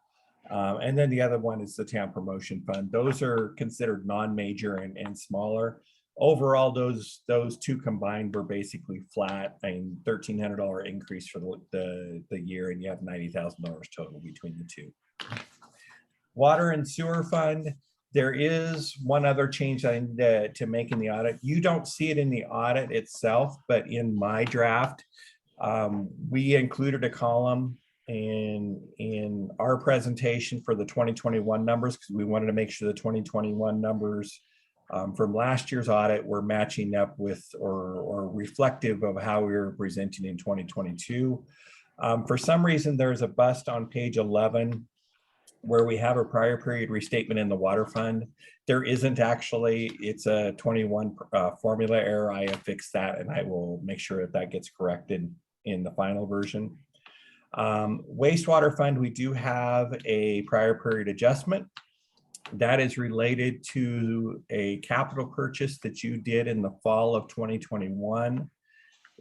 And then the other one is the town promotion fund. Those are considered non-major and smaller. Overall, those two combined were basically flat, and $1,300 increase for the year, and you have $90,000 total between the two. Water and sewer fund. There is one other change I need to make in the audit. You don't see it in the audit itself, but in my draft, we included a column in our presentation for the 2021 numbers because we wanted to make sure the 2021 numbers from last year's audit were matching up with or reflective of how we were presenting in 2022. For some reason, there's a bust on page 11 where we have a prior period restatement in the water fund. There isn't actually, it's a 21 formula error. I have fixed that, and I will make sure that gets corrected in the final version. Wastewater fund, we do have a prior period adjustment. That is related to a capital purchase that you did in the fall of 2021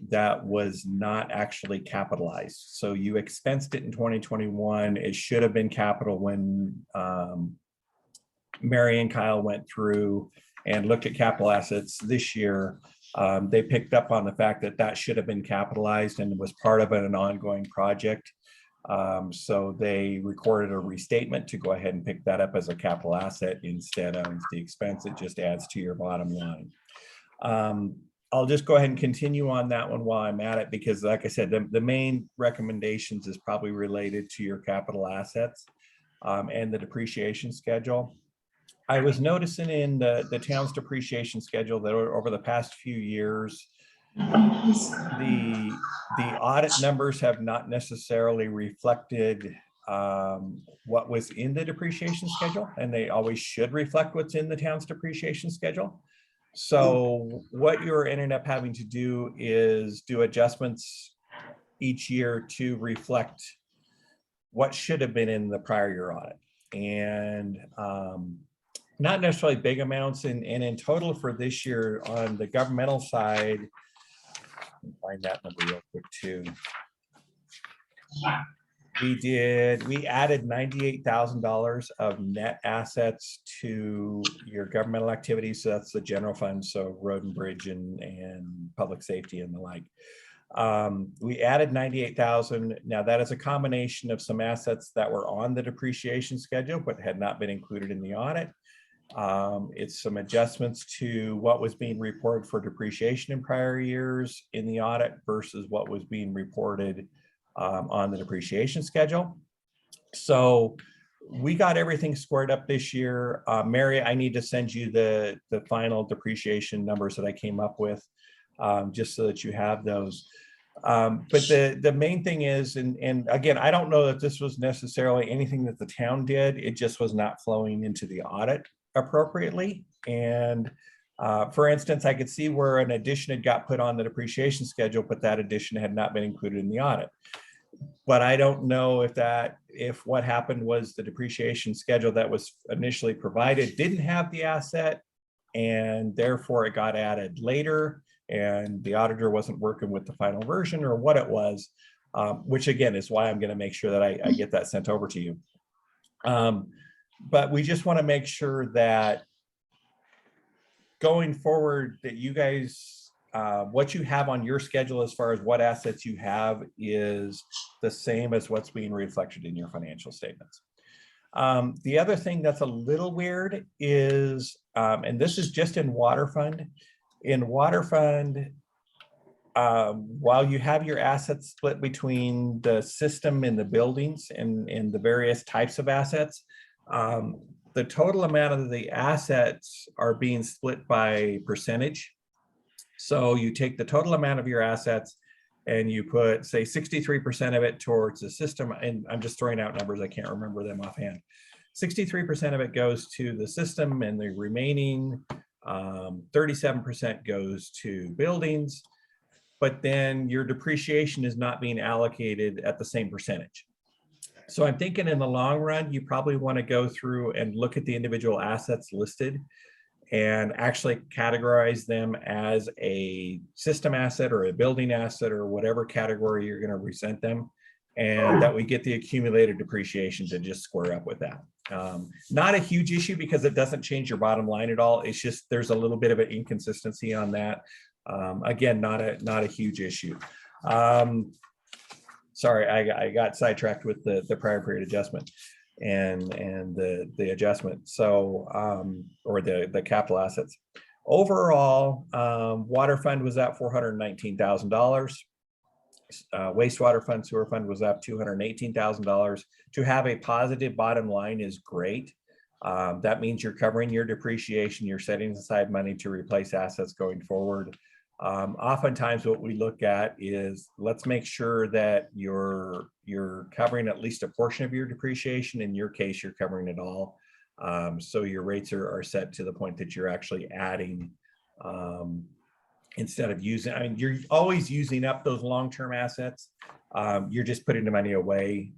that was not actually capitalized. So you expensed it in 2021. It should have been capital when Mary and Kyle went through and looked at capital assets this year. They picked up on the fact that that should have been capitalized and was part of an ongoing project. So they recorded a restatement to go ahead and pick that up as a capital asset instead of the expense. It just adds to your bottom line. I'll just go ahead and continue on that one while I'm at it, because like I said, the main recommendations is probably related to your capital assets and the depreciation schedule. I was noticing in the town's depreciation schedule that over the past few years, the audit numbers have not necessarily reflected what was in the depreciation schedule, and they always should reflect what's in the town's depreciation schedule. So what you're ending up having to do is do adjustments each year to reflect what should have been in the prior year audit. And not necessarily big amounts, and in total for this year on the governmental side, find that number real quick too. We added $98,000 of net assets to your governmental activities. So that's the general fund. So road and bridge and public safety and the like. We added 98,000. Now that is a combination of some assets that were on the depreciation schedule, but had not been included in the audit. It's some adjustments to what was being reported for depreciation in prior years in the audit versus what was being reported on the depreciation schedule. So we got everything squared up this year. Mary, I need to send you the final depreciation numbers that I came up with, just so that you have those. But the main thing is, and again, I don't know that this was necessarily anything that the town did. It just was not flowing into the audit appropriately. And for instance, I could see where an addition had got put on the depreciation schedule, but that addition had not been included in the audit. But I don't know if what happened was the depreciation schedule that was initially provided didn't have the asset, and therefore it got added later, and the auditor wasn't working with the final version, or what it was, which again is why I'm going to make sure that I get that sent over to you. But we just want to make sure that going forward that you guys, what you have on your schedule as far as what assets you have is the same as what's being reflected in your financial statements. The other thing that's a little weird is, and this is just in water fund. In water fund, while you have your assets split between the system and the buildings and the various types of assets, the total amount of the assets are being split by percentage. So you take the total amount of your assets and you put, say, 63% of it towards the system. And I'm just throwing out numbers, I can't remember them offhand. 63% of it goes to the system, and the remaining 37% goes to buildings. But then your depreciation is not being allocated at the same percentage. So I'm thinking in the long run, you probably want to go through and look at the individual assets listed and actually categorize them as a system asset or a building asset or whatever category you're going to present them, and that we get the accumulated depreciation to just square up with that. Not a huge issue because it doesn't change your bottom line at all. It's just there's a little bit of an inconsistency on that. Again, not a huge issue. Sorry, I got sidetracked with the prior period adjustment and the adjustment. So, or the capital assets. Overall, water fund was at $419,000. Wastewater fund, sewer fund was up $218,000. To have a positive bottom line is great. That means you're covering your depreciation, you're setting aside money to replace assets going forward. Oftentimes what we look at is, let's make sure that you're covering at least a portion of your depreciation. In your case, you're covering it all. So your rates are set to the point that you're actually adding instead of using, I mean, you're always using up those long-term assets. You're just putting the money away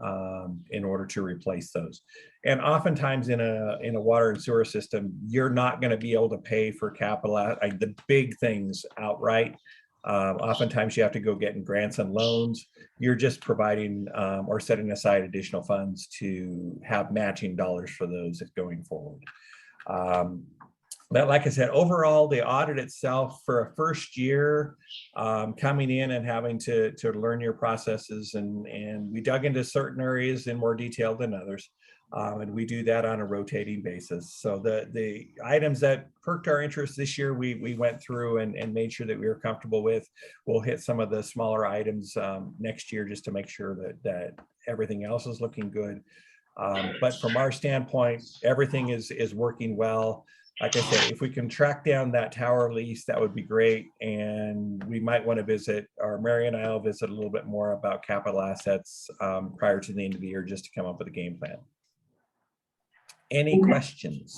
in order to replace those. And oftentimes in a water and sewer system, you're not going to be able to pay for capital, like the big things outright. Oftentimes you have to go getting grants and loans. You're just providing or setting aside additional funds to have matching dollars for those going forward. But like I said, overall, the audit itself for a first year, coming in and having to learn your processes, and we dug into certain areas in more detail than others. And we do that on a rotating basis. So the items that perked our interest this year, we went through and made sure that we were comfortable with. We'll hit some of the smaller items next year just to make sure that everything else is looking good. But from our standpoint, everything is working well. Like I said, if we can track down that tower lease, that would be great. And we might want to visit, or Mary and I will visit a little bit more about capital assets prior to the end of the year, just to come up with a game plan. Any questions?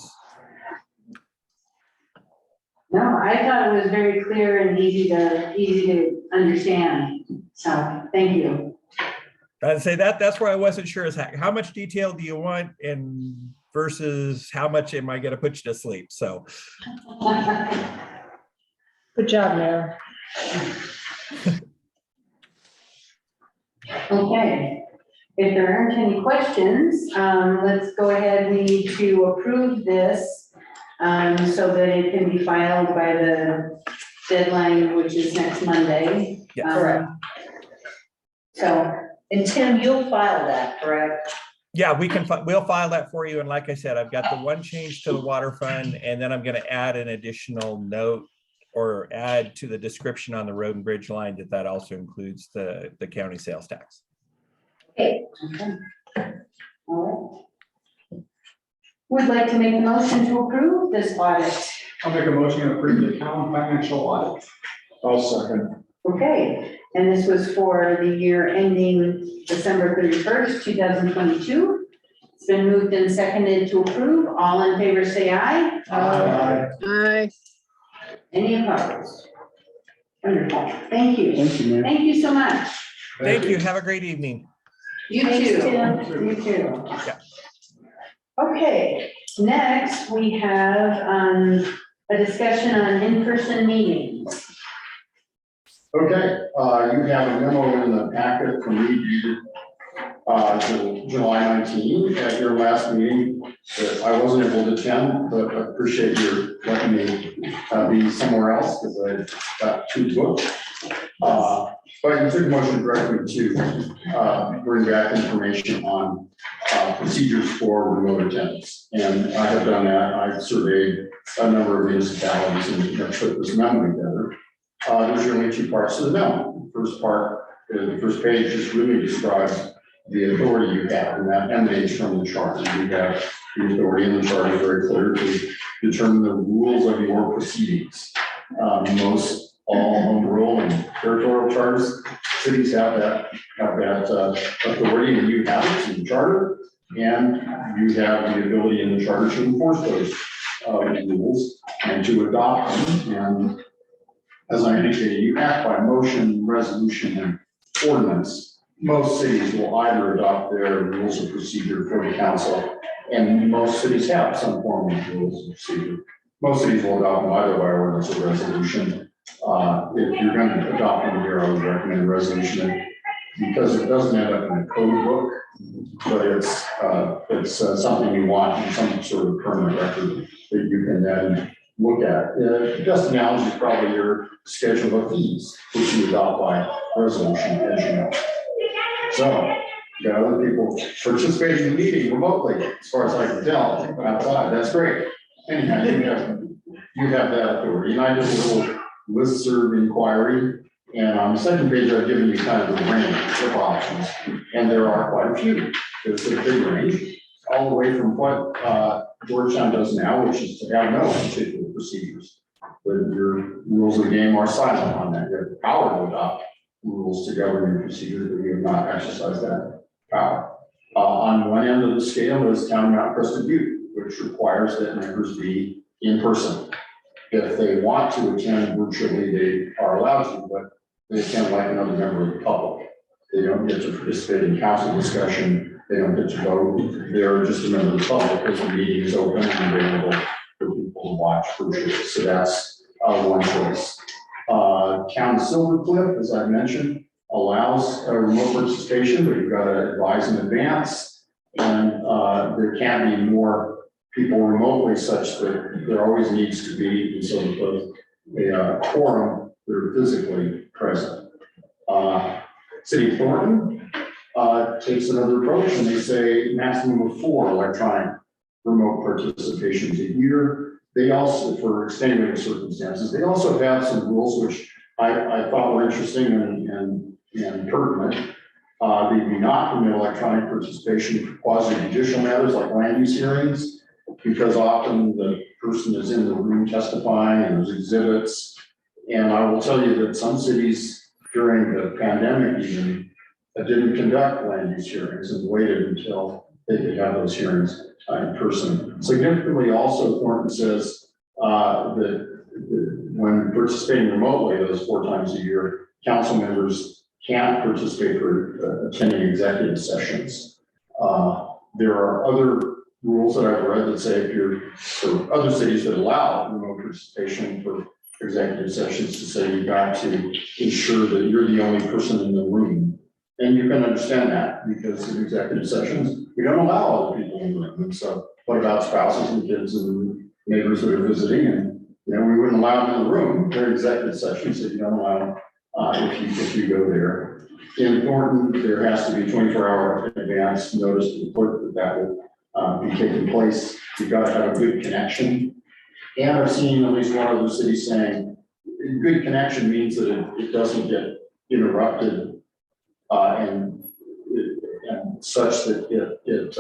No, I thought it was very clear and easy to understand. So thank you. I'd say that's where I wasn't sure is how much detail do you want and versus how much am I going to put you to sleep? So. Good job, Mayor. Okay, if there aren't any questions, let's go ahead. We need to approve this so that it can be filed by the deadline, which is next Monday. Yeah. Correct. So, And Tim, you'll file that, correct? Yeah, we'll file that for you. And like I said, I've got the one change to the water fund, and then I'm going to add an additional note or add to the description on the road and bridge line that also includes the county sales tax. okay. All right. Would like to make a motion to approve this audit. I'll make a motion to approve the town financial audit. I'll second. Okay, and this was for the year ending December 31st, 2022. It's been moved and seconded to approve. All in favor, say aye. Aye. Any opposed? Wonderful, thank you. Thank you, Mayor. Thank you so much. Thank you. Have a great evening. You Thanks, too. Tim. You too. Yeah. Okay, next we have a discussion on in-person meetings. Okay, you have a memo in the packet from me dated to July 19 at your last meeting that I wasn't able to attend, but I appreciate your letting me be somewhere else because I got too booked. But you took a motion directly to bring back information on procedures for remote attendance. And I have done that. I've surveyed a number of municipalities and have put this memo together. There's really two parts to the memo. The first part, the first page just really describes the authority you have, and that emanates from the charter. You have the authority in the charter very clear to determine the rules of your proceedings. Most all home rule and territorial charters, cities have that authority, and you have it in the charter, and you have the ability in the charter to enforce those rules and to adopt them. And as I indicated, you act by motion, resolution, and ordinance. Most cities will either adopt their rules of procedure for the council, and most cities have some form of rules of procedure. Most cities will adopt them either by ordinance or resolution. If you're going to adopt them here, I would recommend a resolution because it doesn't end up in a code book, but it's something you want in some sort of permanent record that you can then look at. The best analogy is probably your schedule of fees, which you adopt by resolution, as you know. So, you got other people participating in the meeting remotely, as far as I can tell, outside, that's great. Anyhow, you have that authority, and I did a little listserv inquiry, and on the second page, I've given you kind of the range of options, and there are quite a few. There's a big range, all the way from what Georgetown does now, which is to have no particular procedures. But your rules of the game are silent on that. You have the power to adopt rules to govern your procedures, but you have not exercised that power. On one end of the scale is Town of Mount Crested Butte, which requires that members be in person. If they want to attend virtually, they are allowed to, but they attend like another member of the public. They don't get to participate in council discussion, they don't get to vote, they're just a member of the public because the meeting is open and available for people to watch virtually. So that's one choice. Town Silver Cliff, as I mentioned, allows remote participation, but you've got to advise in advance. And there can be more people remotely such that there always needs to be in Silver Cliff a quorum that are physically present. City of Thornton takes another approach and they say maximum of 4 electronic remote participations a year. They also, for extenuating circumstances, they also have some rules which I thought were interesting and pertinent. They do not permit electronic participation for quasi-judicial matters like land use hearings, because often the person is in the room testifying and there's exhibits. And I will tell you that some cities during the pandemic even didn't conduct land use hearings and waited until they could have those hearings in person. Significantly also, Thornton says that when participating remotely, those 4 times a year, council members can't participate for attending executive sessions. There are other rules that I've read that say if you're, for other cities that allow remote participation for executive sessions, to say you've got to ensure that you're the only person in the room. And you can understand that because in executive sessions, we don't allow other people in the room. And so what about spouses and kids and neighbors that are visiting? And we wouldn't allow them in the room during executive sessions, so you don't allow if you go there. In Thornton, there has to be 24-hour advance notice to the clerk that will be taking place. You've got to have a good connection. And I've seen at least one other city saying good connection means that it doesn't get interrupted and such that it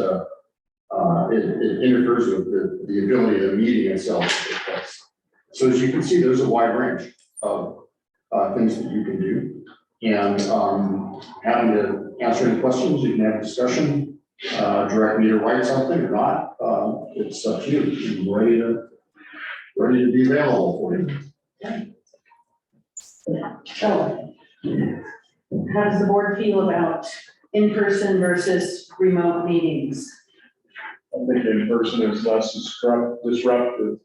interferes with the ability of the meeting itself to take place. So as you can see, there's a wide range of things that you can do. And happy to answer any questions. You can have a discussion, direct me to write something or not. It's up to you. I'm ready to be available for you. So, how does the board feel about in-person versus remote meetings? I think in person is less disruptive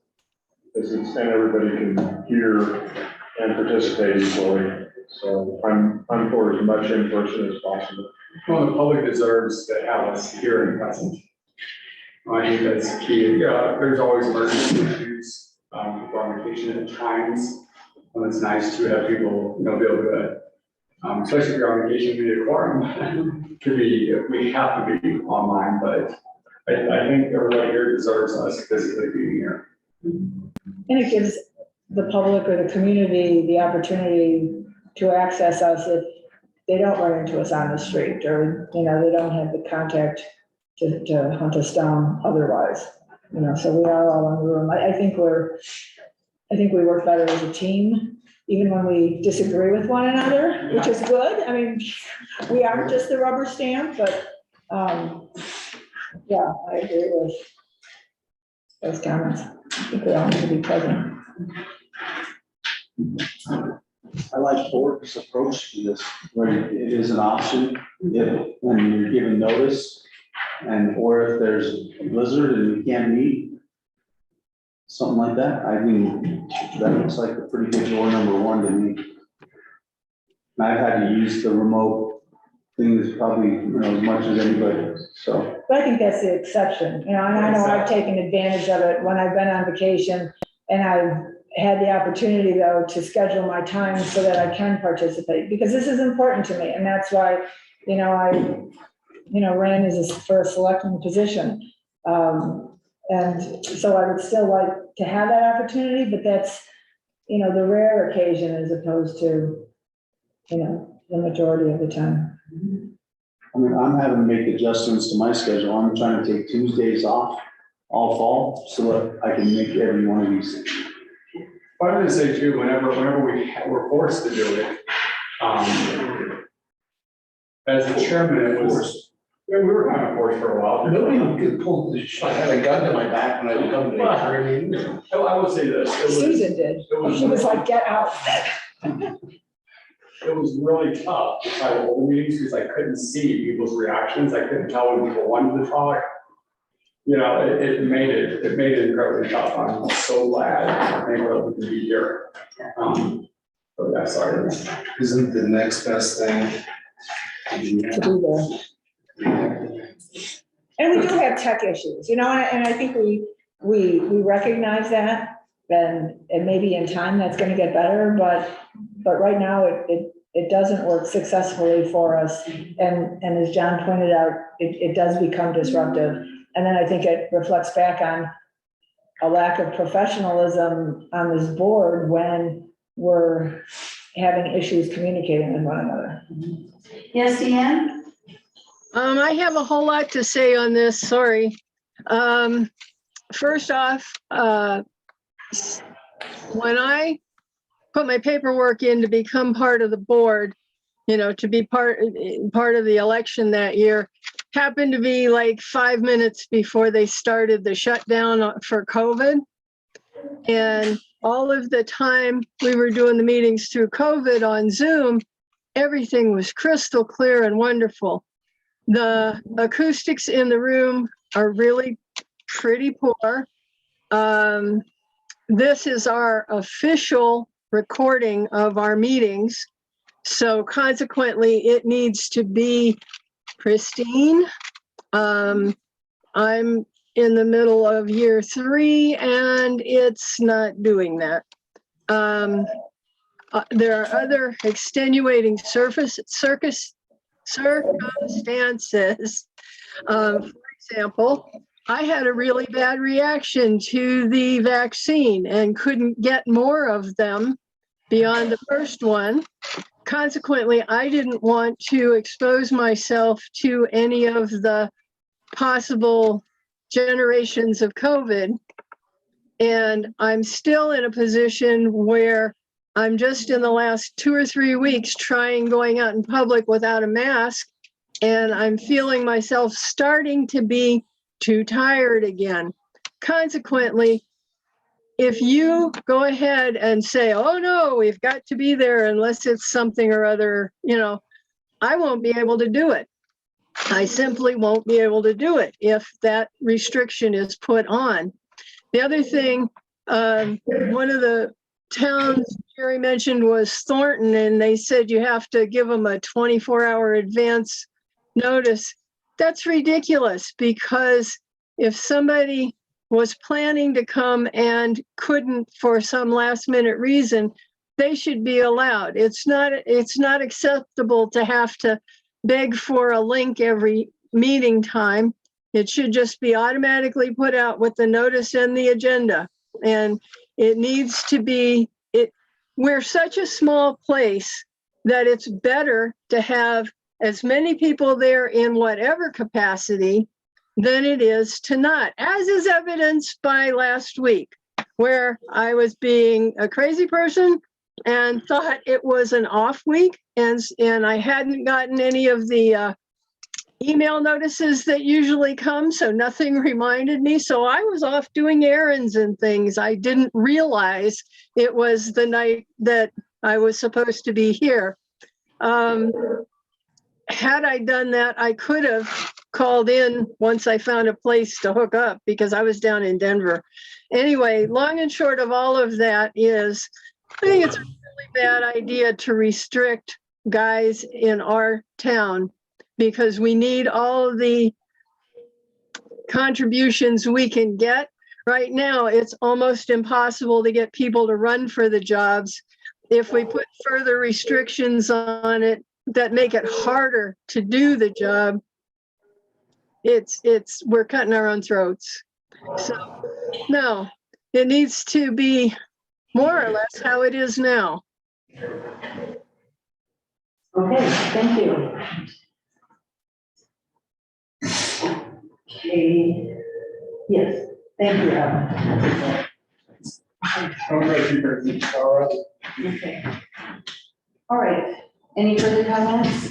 because and everybody can hear and participate equally. So I'm for as much in person as possible. Well, the public deserves to have us here and present. I think that's key. There's always emergency issues, people on vacation at times. And it's nice to have people, be able to, especially if you're on vacation, be a quorum. We have to be online, but I think everybody here deserves us physically being here. And it gives the public or the community the opportunity to access us if they don't run into us on the street, or, they don't have the contact to hunt us down otherwise. So we are all in the room. I think we work better as a team, even when we disagree with one another, which is good. I mean, we aren't just the rubber stamp, but, yeah, I agree with those comments. I think we all need to be present. I like Thornton's approach to this, where it is an option when you're given notice, or if there's a blizzard and you can't meet, something like that. I mean, that looks like a pretty good door number 1 to me. And I've had to use the remote things probably, as much as anybody, so. But I think that's the exception, and I know I've taken advantage of it when I've been on vacation, and I've had the opportunity though to schedule my time so that I can participate, because this is important to me, and that's why, I ran for a selecting position. And so I would still like to have that opportunity, but that's, the rare occasion as opposed to, the majority of the time. I mean, I'm having to make adjustments to my schedule. I'm trying to take Tuesdays off all fall so that I can make every one of these. What I'm going to say too, whenever we're forced to do it, as the chairman, it was Yeah, we were kind of forced for a while. Nobody could pull, I had a gun to my back when I would come to the jury meeting. I will say this, it was, Susan did. She was like, get out. it was really tough to try to hold meetings because I couldn't see people's reactions. I couldn't tell when people wanted to talk. You know, it made it incredibly tough. I'm so glad I think we're able to be here. But yeah, sorry. Isn't the next best thing? To do that. And we do have tech issues, you know, and I think we recognize that, and maybe in time that's gonna get better, but right now it doesn't work successfully for us. And as John pointed out, it does become disruptive. And then I think it reflects back on a lack of professionalism on this board when we're having issues communicating with one another. Yes, Deanne? I have a whole lot to say on this, sorry. First off, when I put my paperwork in to become part of the board, you know, to be part of the election that year, happened to be like 5 minutes before they started the shutdown for COVID. And all of the time we were doing the meetings through COVID on Zoom, everything was crystal clear and wonderful. The acoustics in the room are really pretty poor. This is our official recording of our meetings. So consequently, it needs to be pristine. I'm in the middle of year 3 and it's not doing that. There are other extenuating circumstances. For example, I had a really bad reaction to the vaccine and couldn't get more of them beyond the first one. Consequently, I didn't want to expose myself to any of the possible generations of COVID. And I'm still in a position where I'm just in the last 2 or 3 weeks going out in public without a mask. And I'm feeling myself starting to be too tired again. Consequently, if you go ahead and say, oh no, we've got to be there unless it's something or other, you know, I won't be able to do it. I simply won't be able to do it if that restriction is put on. The other thing, one of the towns Jerry mentioned was Thornton, and they said you have to give them a 24-hour advance notice. That's ridiculous, because if somebody was planning to come and couldn't for some last minute reason, they should be allowed. It's not acceptable to have to beg for a link every meeting time. It should just be automatically put out with the notice and the agenda. And it needs to be, we're such a small place that it's better to have as many people there in whatever capacity than it is to not, as is evidenced by last week, where I was being a crazy person and thought it was an off week, and I hadn't gotten any of the email notices that usually come, so nothing reminded me. So I was off doing errands and things. I didn't realize it was the night that I was supposed to be here. Had I done that, I could have called in once I found a place to hook up, because I was down in Denver. Anyway, long and short of all of that is, I think it's a really bad idea to restrict guys in our town, because we need all of the contributions we can get. Right now, it's almost impossible to get people to run for the jobs. If we put further restrictions on it that make it harder to do the job, we're cutting our own throats. So no, it needs to be more or less how it is now. Okay, thank you. Okay. Yes, thank you, Alan. All right. Okay. All right, any further comments?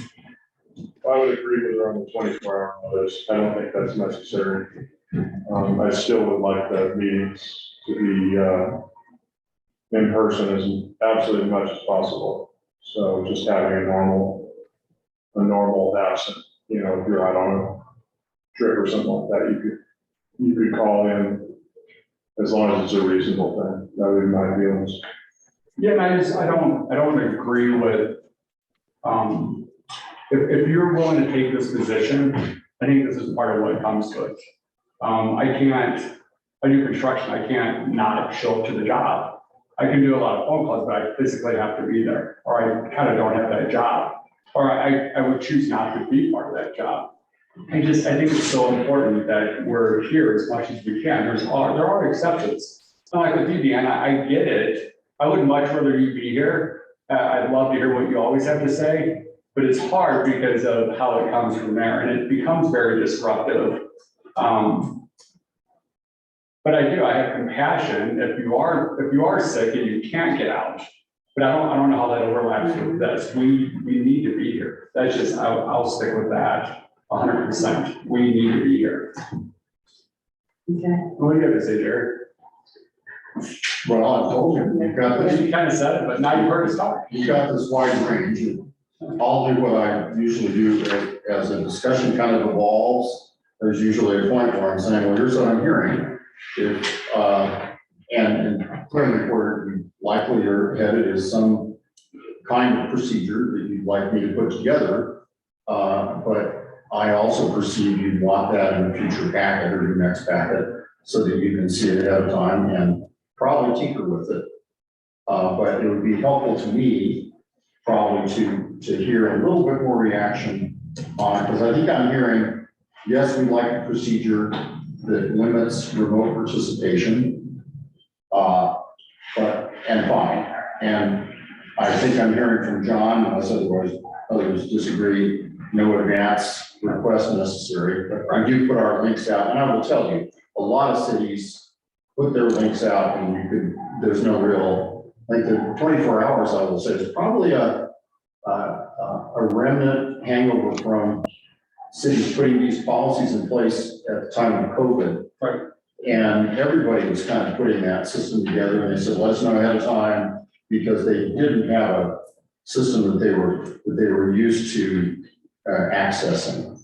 I would agree with her on the 24-hour notice. I don't think that's necessary. I still would like the meetings to be in person as absolutely much as possible. So just having a normal absent, you know, if you're out on a trip or something like that, you could call in as long as it's a reasonable thing. That would be my feelings. Yeah, and I don't agree with, if you're willing to take this position, I think this is part of what comes to it. I do construction, I can't not show up to the job. I can do a lot of phone calls, but I physically have to be there, or I kind of don't have that job. Or I would choose not to be part of that job. I think it's so important that we're here as much as we can. There are exceptions. Not like with you, Dan, I get it. I would much rather you be here. I'd love to hear what you always have to say, but it's hard because of how it comes from there, and it becomes very disruptive. But I have compassion if you are sick and you can't get out. But I don't know how that overlaps with this. We need to be here. That's just, I'll stick with that 100%. We need to be here. Okay. What do you have to say, Jared? Well, I told you, you've got this. You kind of said it, but now you've heard us talk. You've got this wide range. I'll do what I usually do as a discussion kind of evolves. There's usually a point where I'm saying, well, here's what I'm hearing. And clearly where likely you're headed is some kind of procedure that you'd like me to put together. But I also perceive you'd want that in a future packet or your next packet so that you can see it ahead of time and probably tinker with it. But it would be helpful to me probably to hear a little bit more reaction on it, because I think I'm hearing, yes, we like a procedure that limits remote participation, and fine. And I think I'm hearing from John, unless otherwise others disagree, no advance request necessary. But I do put our links out, and I will tell you, a lot of cities put their links out, and there's no real, like the 24 hours, I will say, is probably a remnant hangover from cities putting these policies in place at the time of COVID. Right. And everybody was kind of putting that system together, and they said, let us know ahead of time, because they didn't have a system that they were used to accessing.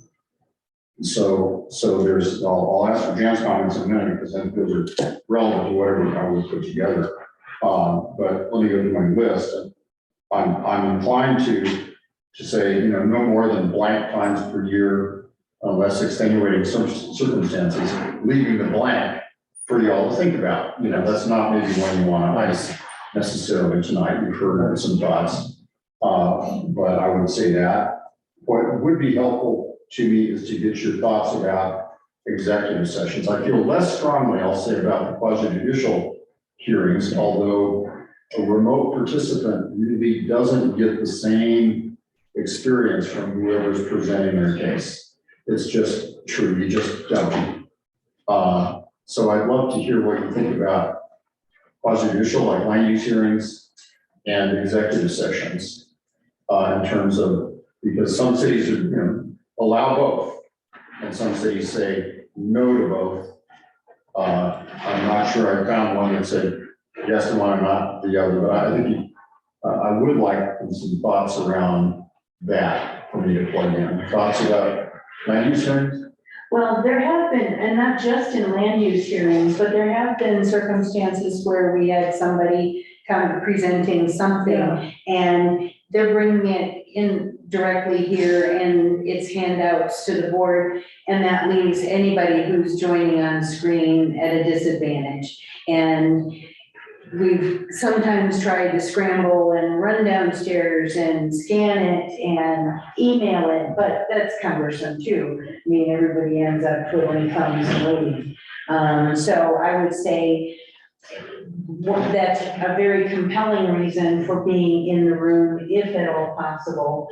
So there's, I'll ask for Jan's comments in a minute, because I think those are relevant to whatever I would put together. But let me go to my list. I'm inclined to say, no more than blank times per year, unless extenuating circumstances, leaving the blank for y'all to think about. That's not maybe one you want to ice necessarily tonight. You've heard some thoughts, but I would say that. What would be helpful to me is to get your thoughts about executive sessions. I feel less strongly, I'll say, about the quasi-judicial hearings, although a remote participant really doesn't get the same experience from whoever's presenting their case. It's just true, you just don't. So I'd love to hear what you think about quasi-judicial, like land use hearings and executive sessions, in terms of, because some cities are, allow both, and some cities say no to both. I'm not sure I found one that said yes to one and not the other, but I think I would like some thoughts around that for me to plug in. Thoughts about land use hearings? Well, there have been, and not just in land use hearings, but there have been circumstances where we had somebody kind of presenting something, and they're bringing it in directly here, and it's handouts to the board, and that leaves anybody who's joining on screen at a disadvantage. And we've sometimes tried to scramble and run downstairs and scan it and email it, but that's cumbersome too. I mean, everybody ends up twiddling thumbs and waiting. So I would say that's a very compelling reason for being in the room, if at all possible.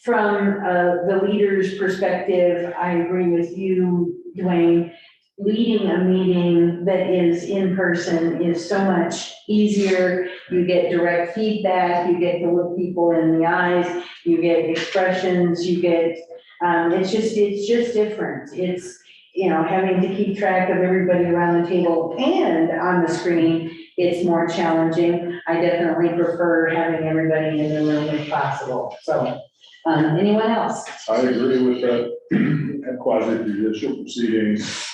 From the leader's perspective, I agree with you, Dwayne. leading a meeting that is in person is so much easier. You get direct feedback, you get to look people in the eyes, you get expressions, you get, it's just different. It's, you know, having to keep track of everybody around the table and on the screen, it's more challenging. I definitely prefer having everybody in the room if possible. So, anyone else? I agree with that quasi judicial proceedings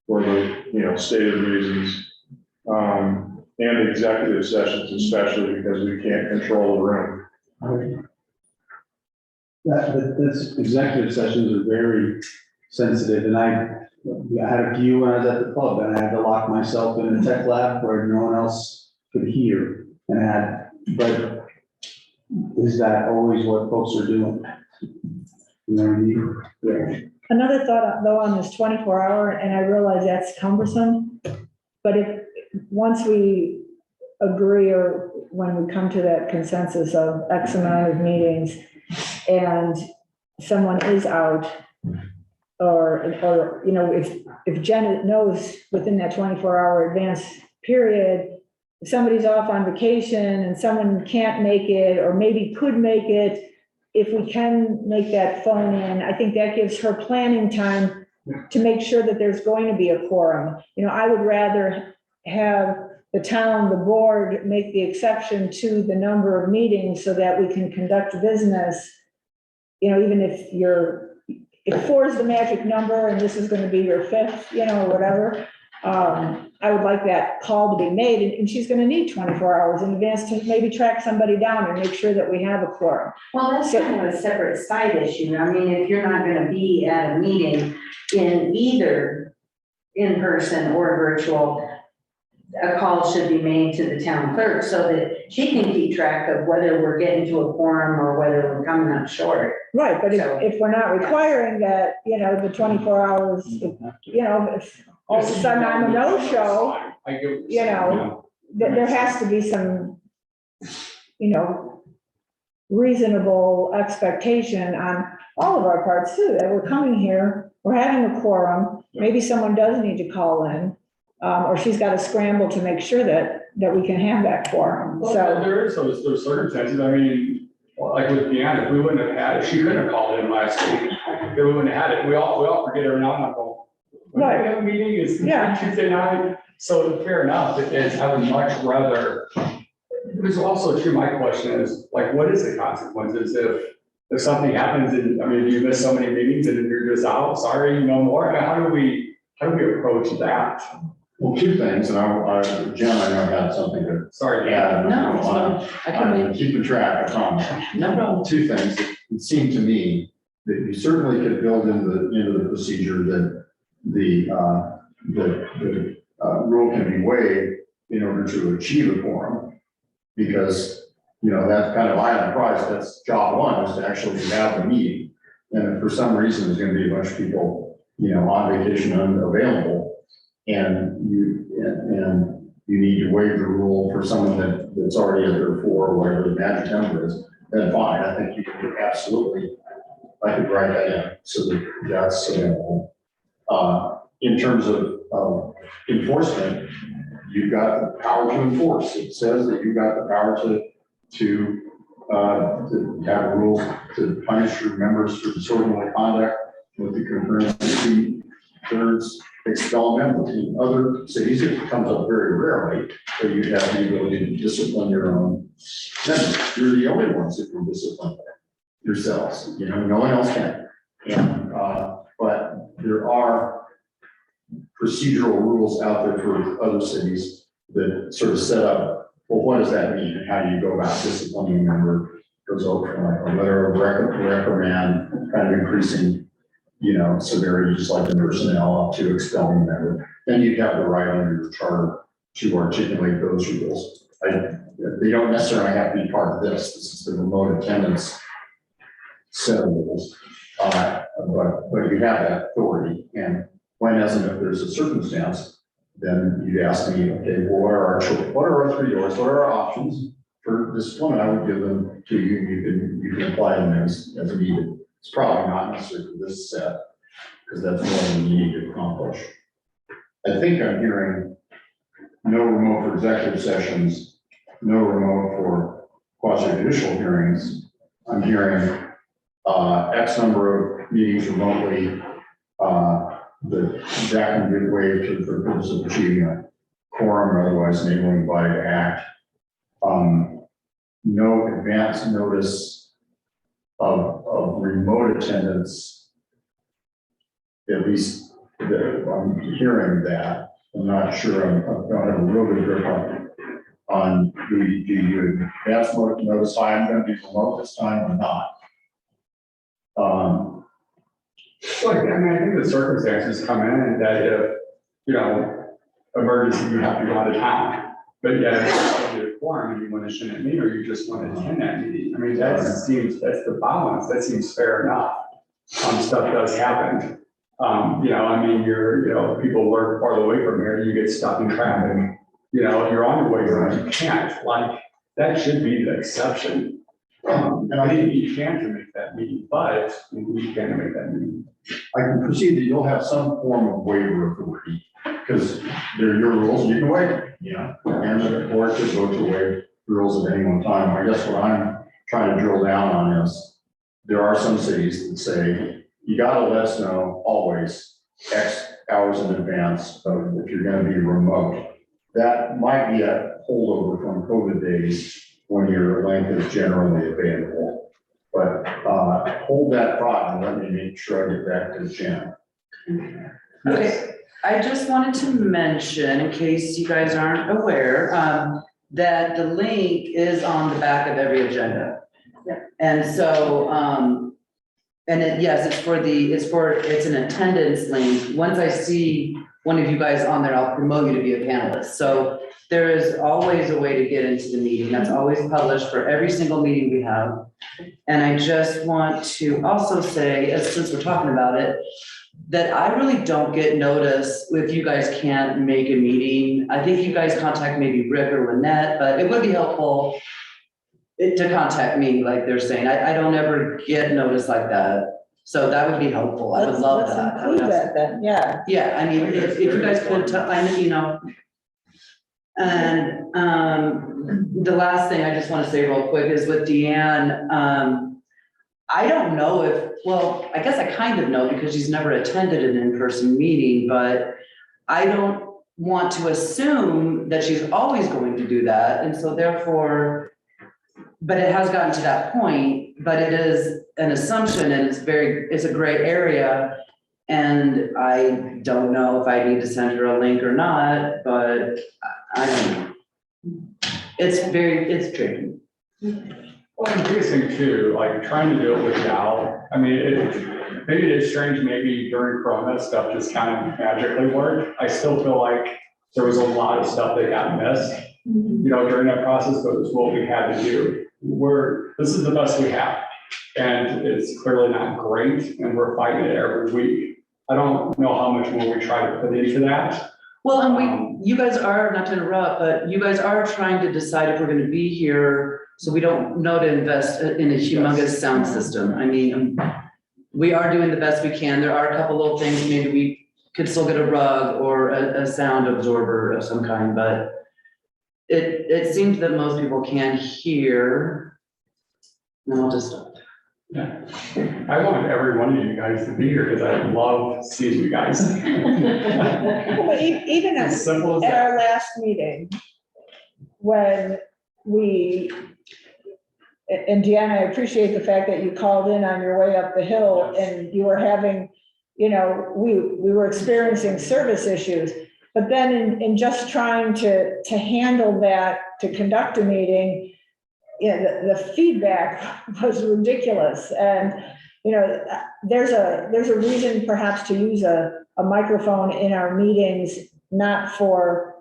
for the, you know, stated reasons. And executive sessions especially because we can't control the room. This executive sessions are very sensitive, and I had a few when I was at the club, and I had to lock myself in a tech lab where no one else could hear, but is that always what folks are doing? You know what I mean? Yeah. Another thought though on this 24-hour, and I realize that's cumbersome, but if, once we agree or when we come to that consensus of X amount of meetings and someone is out, or, you know, if Jen knows within that 24-hour advance period, if somebody's off on vacation and someone can't make it, or maybe could make it, if we can make that phone in, I think that gives her planning time to make sure that there's going to be a quorum. You know, I would rather have the town, the board, make the exception to the number of meetings so that we can conduct business. You know, even if 4 is the magic number and this is gonna be your 5th, you know, or whatever, I would like that call to be made, and she's gonna need 24 hours in advance to maybe track somebody down and make sure that we have a quorum. Well, that's kind of a separate side issue. I mean, if you're not gonna be at a meeting in either in person or virtual, a call should be made to the town clerk so that she can keep track of whether we're getting to a quorum or whether we're coming up short. Right, but So- if we're not requiring that, you know, the 24 hours, you know, if all of a sudden I'm a no-show, I get what you're you saying, know, there has to be some, you know, reasonable expectation on all of our parts too, that we're coming here, we're having a quorum, maybe someone does need to call in, or she's got to scramble to make sure that we can have that quorum, Well, so. there is those circumstances, I mean, like with Deanna, if we wouldn't have had it, she couldn't have called in last week, if we wouldn't have had it, we all forget every now and then, go, when do we have a meeting, is Yeah. Tuesday night, so fair enough, it is, I would much rather. It was also true, my question is, like, what is the consequences if something happens and, I mean, if you miss so many meetings and you're just out, sorry, no more, I mean, how do we approach that? Well, 2 things, and Jen, I know had something to. Sorry, add. No, it's fine. I can wait. I'm keeping track, I promise. No problem. 2 things, it seemed to me that you certainly could build into the procedure that the rule can be waived in order to achieve a quorum. Because, you know, that's kind of eye on the prize, that's job one, is to actually have the meeting. And if for some reason there's gonna be a bunch of people, you know, on vacation unavailable, and you need to waive the rule for someone that's already at their 4, or whatever the magic number is, then fine, I think you could absolutely, I could write that in, so that's available. In terms of enforcement, you've got the power to enforce. It says that you've got the power to have a rule to punish your members for disorderly conduct with the concurrence of 2/3 expellment. In other cities, it comes up very rarely, but you have the ability to discipline your own members. You're the only ones that can discipline yourselves, you know, no one else can. And, but there are procedural rules out there for other cities that sort of set up, well, what does that mean? And how do you go about disciplining a member? Goes over from like a letter of reprimand, kind of increasing, you know, severity, just like the personnel, up to expelling a member. Then you have the right under your charter to articulate those rules. They don't necessarily have to be part of this. This is the remote attendance set of rules. But you have that authority, and when, as and if there's a circumstance, then you'd ask me, okay, well, what are our 3 doors? What are our options for discipline? I would give them to you. You can apply them as needed. It's probably not necessary for this set, because that's more than you need to accomplish. I think I'm hearing no remote for executive sessions, no remote for quasi judicial hearings. I'm hearing X number of meetings remotely, that can be waived for the purpose of achieving a quorum or otherwise enabling the body to act. No advance notice of remote attendance, at least I'm hearing that. I'm not sure, I don't have a real good grip on do you advance notice, I'm going to be remote this time or not? Well, I mean, I think the circumstances come in that if, you know, emergency, you have to go out of town. But yeah, if you're a quorum and you want to shouldn't meet, or you just want to attend that meeting. I mean, that seems, that's the balance, that seems fair enough. Stuff does happen. You know, I mean, people work farther away from here, you get stuck in traffic. You know, you're on your way around, you can't, like, that should be the exception. And I think you can make that meeting, but you can make that meeting. I can perceive that you'll have some form of waiver authority, because they're your rules, you can waive, you know, and the board could vote to waive rules at any one time. I guess what I'm trying to drill down on is, there are some cities that say, you gotta let us know always X hours in advance of if you're gonna be remote. That might be a holdover from COVID days when your link is generally available. But hold that thought and let me make sure I get back to Jen. Okay, I just wanted to mention, in case you guys aren't aware, that the link is on the back of every agenda. Yeah. And so, yes, it's an attendance link. Once I see one of you guys on there, I'll promote you to be a panelist. So there is always a way to get into the meeting. That's always published for every single meeting we have. And I just want to also say, since we're talking about it, that I really don't get notice if you guys can't make a meeting. I think you guys contact maybe Rick or Lynette, but it would be helpful to contact me, like they're saying. I don't ever get notice like that. So that would be helpful. I would love that. Let's include that then, yeah. Yeah, I mean, if you guys could tell, I know, you know. And the last thing I just want to say real quick is with Deanne, I don't know if, well, I guess I kind of know because she's never attended an in-person meeting, but I don't want to assume that she's always going to do that. And so therefore, but it has gotten to that point, but it is an assumption and it's a gray area. And I don't know if I need to send her a link or not, but I don't know. It's tricky. Well, the biggest thing too, like trying to do it without, I mean, maybe it is strange, maybe during Corona stuff just kind of magically worked. I still feel like there was a lot of stuff that got missed, you know, during that process, but it was what we had to do. This is the best we have. And it's clearly not great, and we're fighting it every week. I don't know how much more we try to put into that. Well, and you guys are, not to interrupt, but you guys are trying to decide if we're gonna be here, so we don't know to invest in a humongous sound system. I mean, we are doing the best we can. There are a couple little things, maybe we could still get a rug or a sound absorber of some kind, but it seems that most people can hear. And I'll just stop. Yeah. I want every one of you guys to be here because I love seeing you guys. But even at our last meeting, when and Deanna, I appreciate the fact that you called in on your way up the hill and you were having, you know, we were experiencing service issues, but then in just trying to handle that, to conduct a meeting, yeah, the feedback was ridiculous. And, you know, there's a reason perhaps to use a microphone in our meetings, not for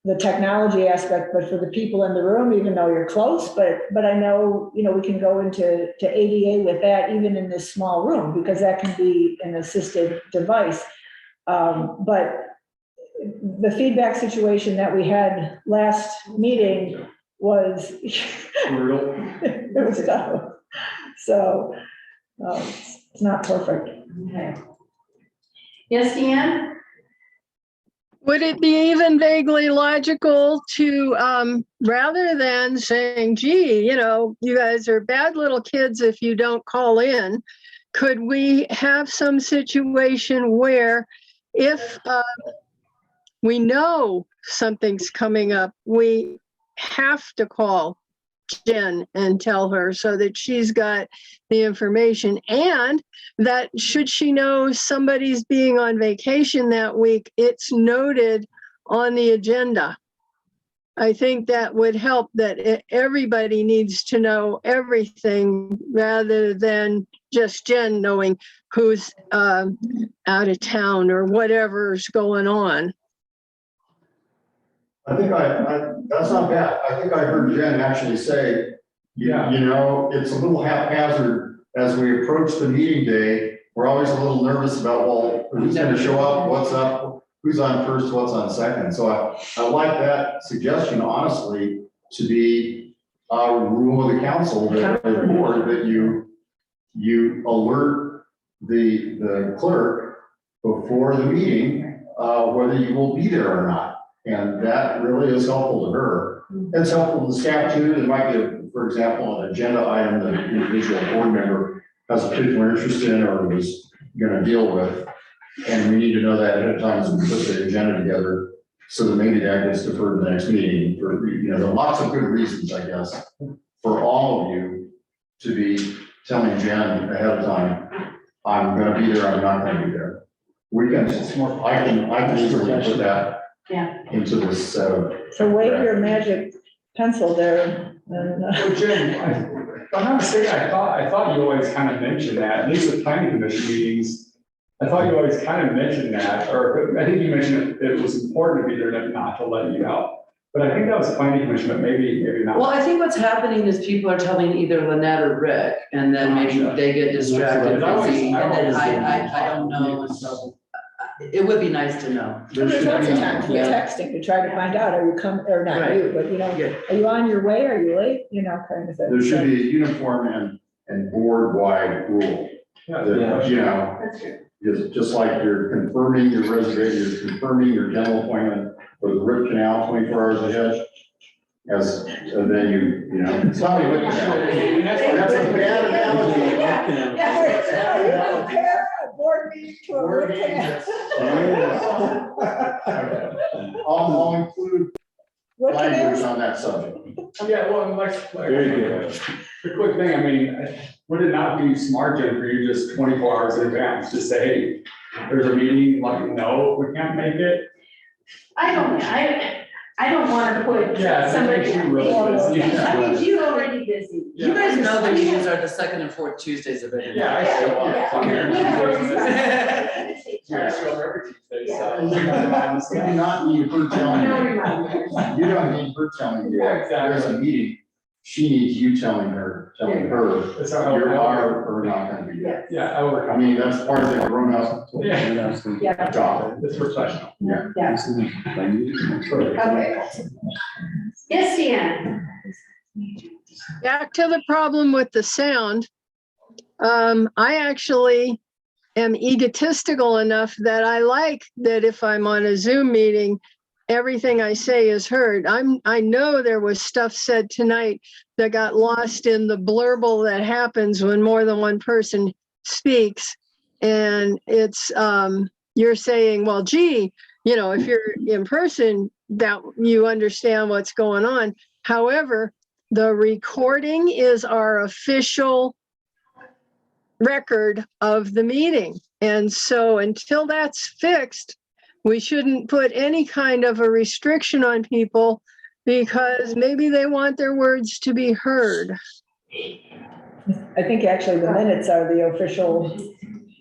the technology aspect, but for the people in the room, even though you're close. But I know, you know, we can go into ADA with that, even in this small room, because that can be an assisted device. But the feedback situation that we had last meeting was brutal. It was tough. So it's not perfect. Okay. Yes, Deanne? Would it be even vaguely logical to, rather than saying, gee, you guys are bad little kids if you don't call in, could we have some situation where if we know something's coming up, we have to call Jen and tell her so that she's got the information, and that should she know somebody's being on vacation that week, it's noted on the agenda. I think that would help, that everybody needs to know everything rather than just Jen knowing who's out of town or whatever's going on. I think that's not bad. I think I heard Jen actually say, Yeah. It's a little haphazard as we approach the meeting day. We're always a little nervous about, well, who's gonna show up, what's up, who's on first, what's on second. So I like that suggestion, honestly, to be a rule of the council, that the board, that you alert the clerk before the meeting, whether you will be there or not. And that really is helpful to her. It's helpful to the staff too. There might be, for example, an agenda item that an individual board member has a particular interest in or was gonna deal with. And we need to know that ahead of time as we put the agenda together, so that maybe that gets deferred to the next meeting for, there are lots of good reasons, I guess, for all of you to be telling Jen ahead of time, I'm gonna be there, I'm not gonna be there. We can, I can easily put that into this, So wave your magic pencil there. And, Well, Jim, if I'm not mistaken, I thought you always kind of mentioned that, at least with planning commission meetings. I thought you always kind of mentioned that, or I think you mentioned it was important to be there, not to let you out. But I think that was planning commission, but maybe not. Well, I think what's happening is people are telling either Lynette or Rick, and then maybe they get distracted, and then I don't know, and so it would be nice to know. There's lots of times we're texting to try to find out, are you coming, or not you, but are you on your way, are you late, kind of thing. there should be a uniform and board-wide rule. Just like you're confirming your reservation, you're confirming your dental appointment for the root canal 24 hours ahead. And then it's not even looking at it. That's a bad analogy. Yeah, compare a board meeting to a root canal. I'll include language on that subject. Yeah, well, Very good. the quick thing, I mean, would it not be smart, Jen, for you just 24 hours in advance, to say, hey, there's a meeting, let me know if we can't make it? I don't want to put somebody. I think you really busy. I mean, you're already busy. You guys know the meetings are the second and fourth Tuesdays of every month. Yeah, I still want to come here. Yeah. Yeah, show up every Tuesday, so. You do not need her telling you. You don't need her telling you. Yeah, exactly. There's a meeting. She needs you telling her That's how you're or not gonna be there. Yeah, I will. I mean, that's part of the grown up Yeah. job. It's professional. Yeah. Okay. Yes, Deanne. Back to the problem with the sound. I actually am egotistical enough that I like that if I'm on a Zoom meeting, everything I say is heard. I know there was stuff said tonight that got lost in the blurble that happens when more than one person speaks. And it's, you're saying, well, gee, if you're in person, that you understand what's going on. However, the recording is our official record of the meeting. And so until that's fixed, we shouldn't put any kind of a restriction on people because maybe they want their words to be heard. I think actually the minutes are the official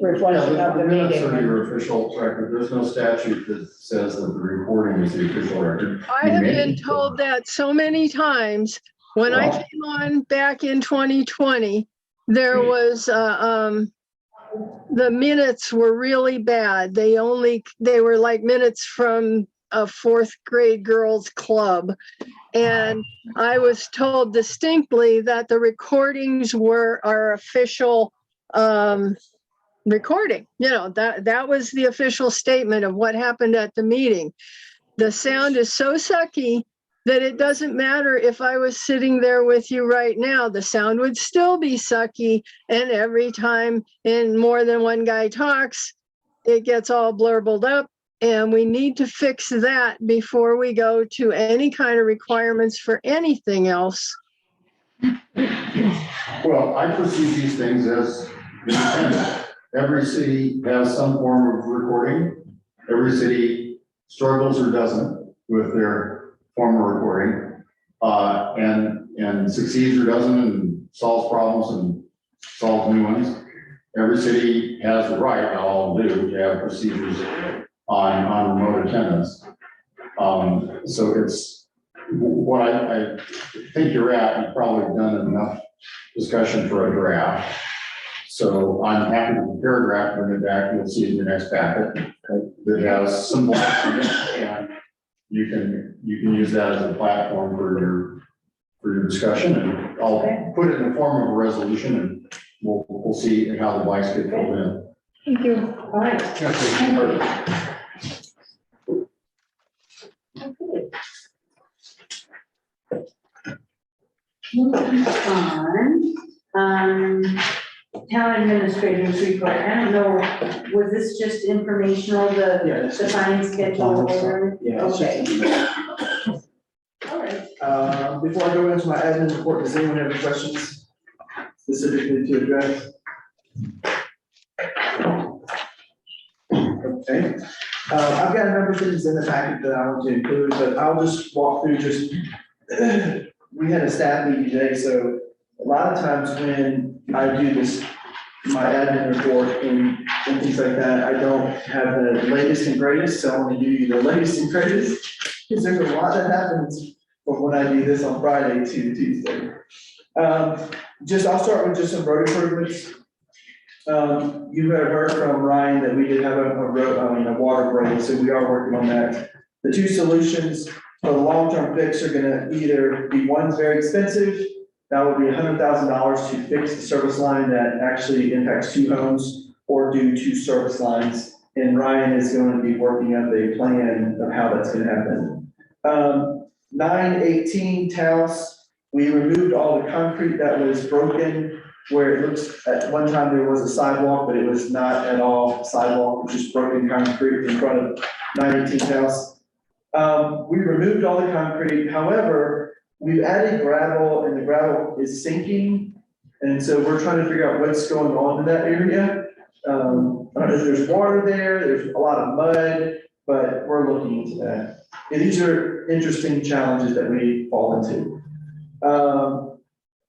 reflection of the minutes are meeting. your official record. There's no statute that says that the recording is the official record. I have been told that so many times. When I came on back in 2020, there was, the minutes were really bad. They were like minutes from a 4th grade girls club. And I was told distinctly that the recordings were our official recording. You know, that was the official statement of what happened at the meeting. The sound is so sucky that it doesn't matter if I was sitting there with you right now, the sound would still be sucky. And every time more than one guy talks, it gets all blurbled up. And we need to fix that before we go to any kind of requirements for anything else. Well, I perceive these things as independent. Every city has some form of recording. Every city struggles or doesn't with their form of recording. And succeeds or doesn't and solves problems and solves new ones. Every city has the right, not all do, to have procedures on remote attendance. So it's what I think you're at, you've probably done enough discussion for a draft. So I'm happy to prepare a draft, bring it back, you'll see it in your next packet that has some blocks in it, and you can use that as a platform for your discussion, and I'll put it in the form of a resolution, and we'll see how the blanks get filled in. Thank you. All right. Moving on, town administrator's report. I don't know, was this just informational, the fine schedule order? Yeah. Okay. All right. Before I go into my admin report, does anyone have any questions specifically to address? Okay. I've got a number of things in the packet that I want to include, but I'll just walk through we had a staff meeting today, so a lot of times when I do this, my admin report and things like that, I don't have the latest and greatest, so I want to give you the latest and greatest, because there's a lot that happens from when I do this on Friday to Tuesday. I'll start with just some road improvements. You have heard from Ryan that we did have a water break, so we are working on that. The two solutions for the long-term fix are gonna either be, one's very expensive, that would be $100,000 to fix the service line that actually impacts two homes, or do two service lines. And Ryan is going to be working up a plan of how that's gonna happen. 918 Taos, we removed all the concrete that was broken, where it looks, at one time there was a sidewalk, but it was not at all sidewalk, it was just broken concrete in front of 918 Taos. We removed all the concrete, however, we've added gravel and the gravel is sinking. And so we're trying to figure out what's going on in that area. I don't know if there's water there's a lot of mud, but we're looking into that. And these are interesting challenges that we fall into.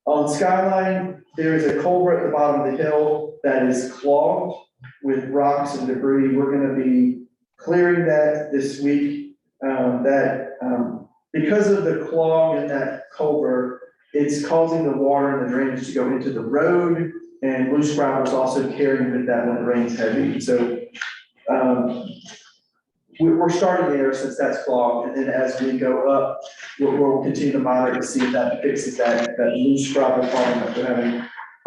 On Skyline, there is a culvert at the bottom of the hill that is clogged with rocks and debris. We're gonna be clearing that this week. Because of the clog in that culvert, it's causing the water and the drainage to go into the road, and loose gravel is also carrying with that when it rains heavy. So we're starting there since that's clogged, and then as we go up, we'll continue to monitor to see if that fixes that loose gravel problem that we're having.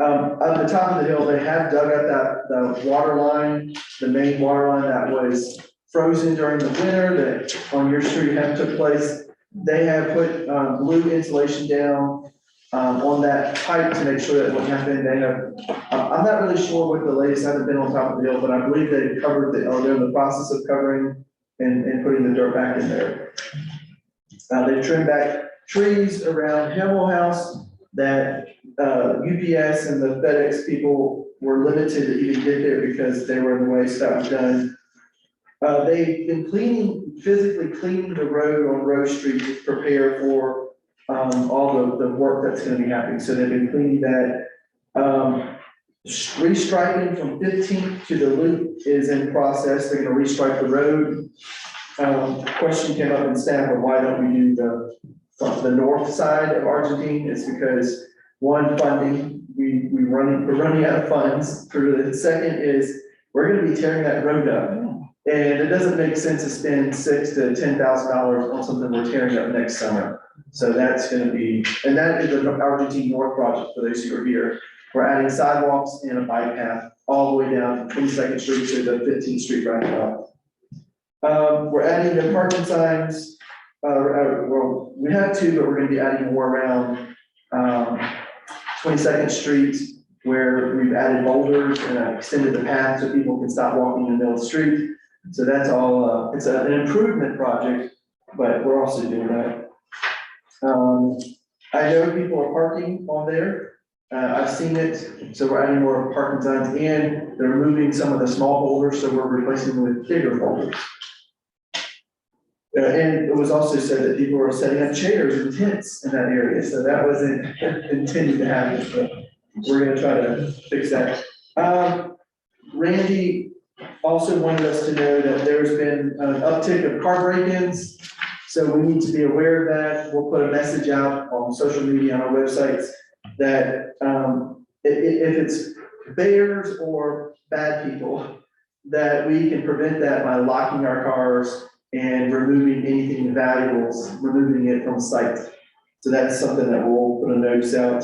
At the top of the hill, they have dug up the water line, the main water line that was frozen during the winter that on your street had took place. They have put blue insulation down on that pipe to make sure that won't happen. They have, I'm not really sure what the latest, I haven't been on top of the hill, but I believe they've covered they're in the process of covering and putting the dirt back in there. They've trimmed back trees around Hemel House that UPS and the FedEx people were limited to even get there because they were in the way, so that was done. They've been physically cleaning the road on Rose Street to prepare for all the work that's gonna be happening. So they've been cleaning that. Restriping from 15th to the loop is in process. They're gonna restripe the road. Question came up in staff of why don't we do the north side of Argentine? It's because one, funding, we're running out of funds. The second is we're gonna be tearing that road up. And it doesn't make sense to spend $6,000 to $10,000 on something we're tearing up next summer. So that's gonna be, and that is the Argentine North project for those who are here. We're adding sidewalks and a bike path all the way down from 22nd Street to the 15th Street roundabout. We're adding the parking signs, well, we have two, but we're gonna be adding more around, 22nd Street, where we've added boulders and extended the path so people can stop walking in the middle of the street. So that's all, it's an improvement project, but we're also doing that. I know people are parking on there. I've seen it, so we're adding more parking signs and they're removing some of the small boulders, so we're replacing them with bigger boulders. And it was also said that people were setting up chairs and tents in that area, so that wasn't intended to happen, but we're gonna try to fix that. Randy also wanted us to know that there's been an uptick of car break-ins, so we need to be aware of that. We'll put a message out on social media, on our websites, that if it's bears or bad people, that we can prevent that by locking our cars and removing anything valuables, removing it from site. So that's something that we'll put a notice out.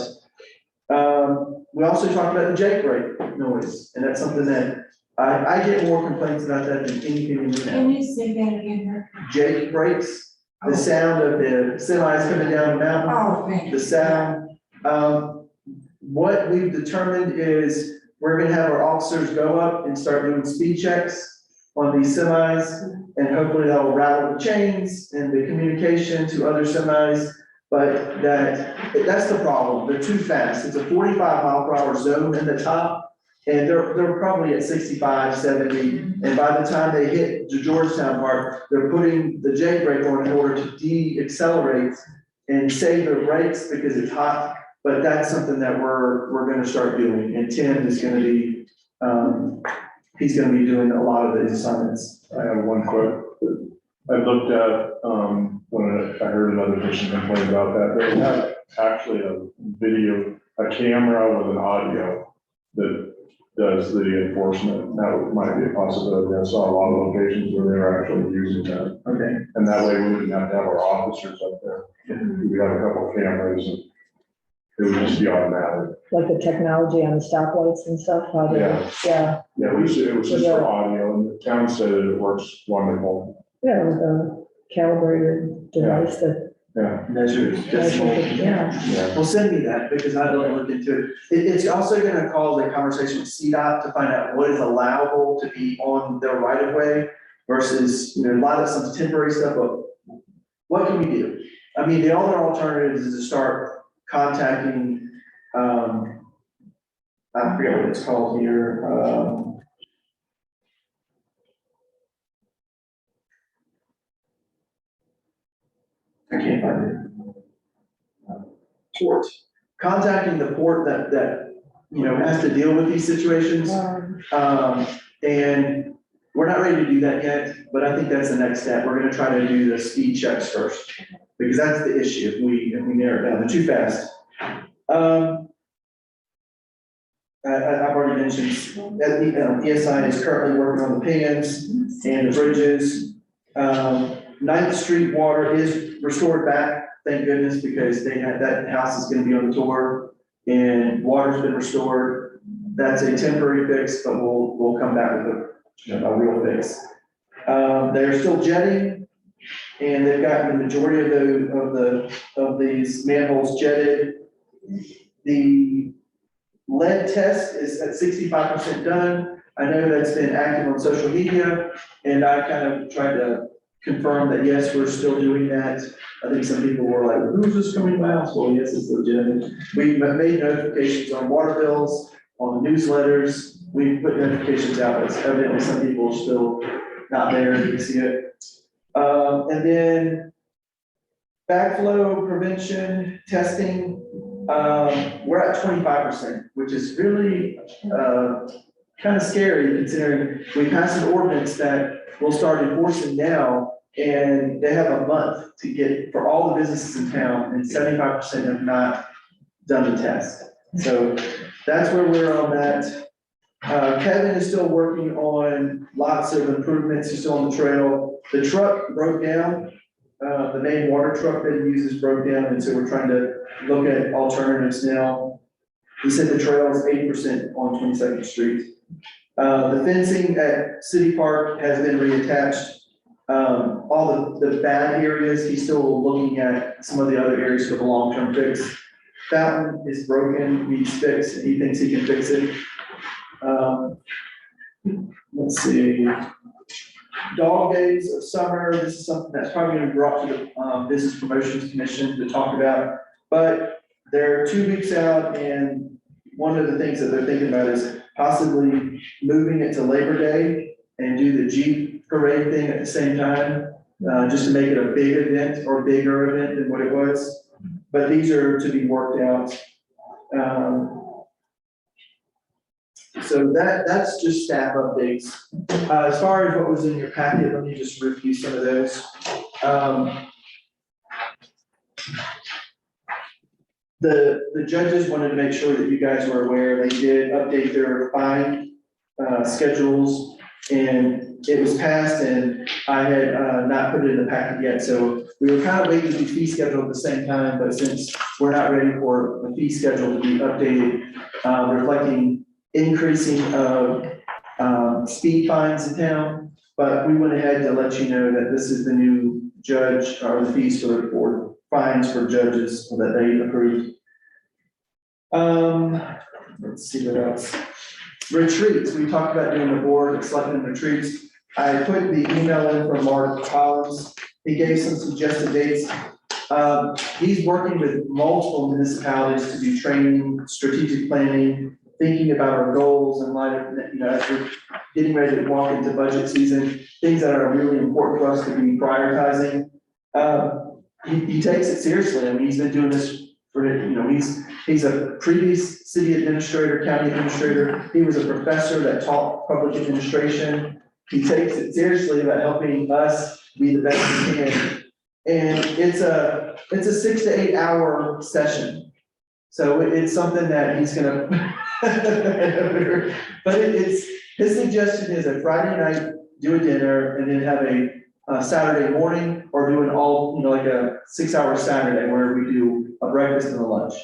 We also talked about the Jake brake noise, and that's something that I get more complaints about that than anything in the town. Can you say that again? Jake brakes, the sound of the semis coming down the mountain. Oh, thank The sound. What we've determined is we're gonna have our officers go up and start doing speed checks on these semis, and hopefully that will rattle the chains and the communication to other semis. But that's the problem. They're too fast. It's a 45 mile per hour zone in the top, and they're probably at 65, 70. And by the time they hit the Georgetown part, they're putting the J brake on in order to de-accelerate and save their brakes because it's hot. But that's something that we're gonna start doing, and Tim is gonna be, he's gonna be doing a lot of these assignments. I have one quick. I looked at, when I heard another person complain about that, they have actually a video, a camera with an audio that does the enforcement. That might be a possibility. I saw a lot of locations where they're actually using that. Okay. And that way we wouldn't have to have our officers up there. We have a couple of cameras and it would just be automatic. Like the technology on the stoplights and stuff, how they, Yeah. yeah, Yeah, we said it was just for audio and the town said it works wonderful. yeah, with a calibrated device that. Yeah. Measures. Yeah. Yeah. Well, send me that because I'd like to look into it. It's also gonna cause a conversation with CDOT to find out what is allowable to be on their right of way versus, a lot of some temporary stuff, but what can we do? I mean, the other alternatives is to start contacting, I forget what it's called here, I can't find it. Port. Contacting the port that has to deal with these situations. And we're not ready to do that yet, but I think that's the next step. We're gonna try to do the speed checks first, because that's the issue, if we narrow it down, they're too fast. I've already mentioned that the ESI is currently working on the pins and the bridges. 9th Street water is restored back, thank goodness, because that house is gonna be on the tour and water's been restored. That's a temporary fix, but we'll come back with a real fix. They're still jetting and they've gotten the majority of these manholes jetted. The lead test is at 65% done. I know that's been active on social media and I kind of tried to confirm that, yes, we're still doing that. I think some people were like, who's this coming out? Well, yes, it's legitimate. We've made notifications on water bills, on newsletters. We've put notifications out, but evidently some people are still not there to see it. And then backflow prevention testing, we're at 25%, which is really kind of scary considering we passed an ordinance that we'll start enforcing now, and they have a month to get for all the businesses in town, and 75% have not done the test. So that's where we're on that. Kevin is still working on lots of improvements. He's still on the trail. The truck broke down. The main water truck that he uses broke down, and so we're trying to look at alternatives now. He said the trail is 80% on 22nd Street. The fencing at City Park has been reattached. All the bad areas, he's still looking at some of the other areas for the long-term fix. Fountain is broken, needs fixed, and he thinks he can fix it. Let's see. Dog days of summer, this is something that's probably gonna be brought to the Business Promotions Commission to talk about. But they're 2 weeks out, and one of the things that they're thinking about is possibly moving it to Labor Day and do the Jeep parade thing at the same time, just to make it a big event or bigger event than what it was. But these are to be worked out. So that's just staff updates. As far as what was in your packet, let me just review some of those. The judges wanted to make sure that you guys were aware, they did update their fine schedules, and it was passed, and I had not put it in the packet yet, so we were kind of waiting to do fee schedule at the same time, but since we're not ready for the fee schedule to be updated, reflecting increasing of speed fines in town, but we went ahead to let you know that this is the new judge, or the fees for fines for judges that they approved. Let's see what else. Retreats, we talked about doing the board selecting retreats. I put the email in from Mark Collins. He gave some suggested dates. He's working with multiple municipalities to do training, strategic planning, thinking about our goals in light of, as we're getting ready to walk into budget season, things that are really important for us to be prioritizing. He takes it seriously. I mean, he's been doing this for, he's a previous city administrator, county administrator. He was a professor that taught public administration. He takes it seriously about helping us be the best we can. And it's a 6 to 8 hour session. So it's something that he's gonna, but his suggestion is a Friday night, do a dinner, and then have a Saturday morning, or do an all, like a 6 hour Saturday where we do a breakfast and a lunch.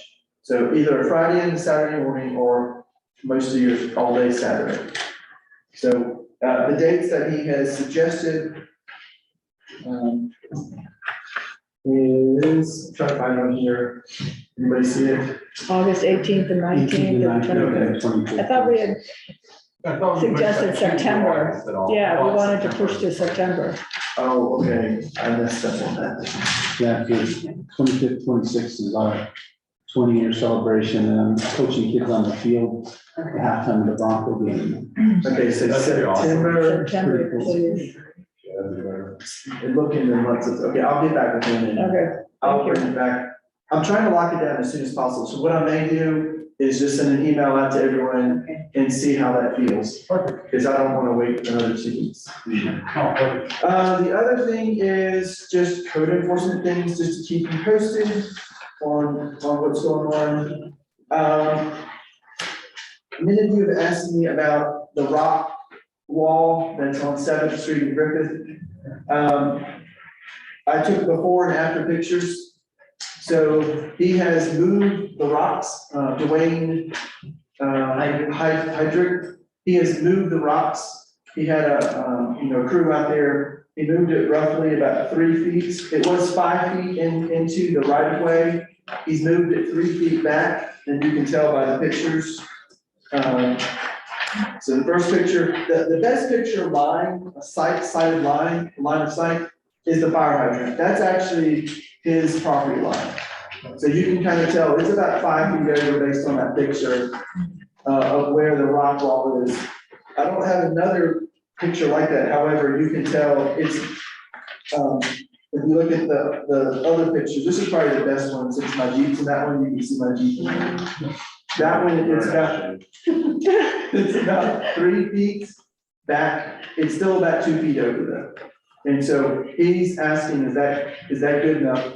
So either a Friday and a Saturday morning, or most of your all day Saturday. So the dates that he has suggested is, try to find one here. Anybody see it? August 18th and 19th and 20th. I thought we had suggested September. Yeah, we wanted to push to September. Oh, okay, I messed up on that. Yeah, because 25th, 26th is our 20-year celebration, and I'm coaching kids on the field at halftime of the Bronco game. Okay, so September. September, please. And look in the months, okay, I'll get back with him. Okay. I'll bring it back. I'm trying to lock it down as soon as possible. So what I may do is just send an email out to everyone and see how that feels. Because I don't want to wait another 2 weeks. The other thing is just code enforcement things, just to keep you posted on what's going on. Many of you have asked me about the rock wall that's on 7th Street in Griffith. I took before and after pictures. So he has moved the rocks, Dwayne Hydrick, he has moved the rocks. He had a crew out there. He moved it roughly about 3 feet. It was 5 feet into the right of way. He's moved it 3 feet back, and you can tell by the pictures. So the first picture, the best picture line, a sighted line of sight, is the fire hydrant. That's actually his property line. So you can kind of tell it's about 5 feet over based on that picture of where the rock wall is. I don't have another picture like that. However, you can tell it's, if you look at the other pictures, this is probably the best one since my Jeep's in that one, you can see my Jeep. That one, it's about 3 feet back. It's still about 2 feet over there. And so he's asking, is that good enough?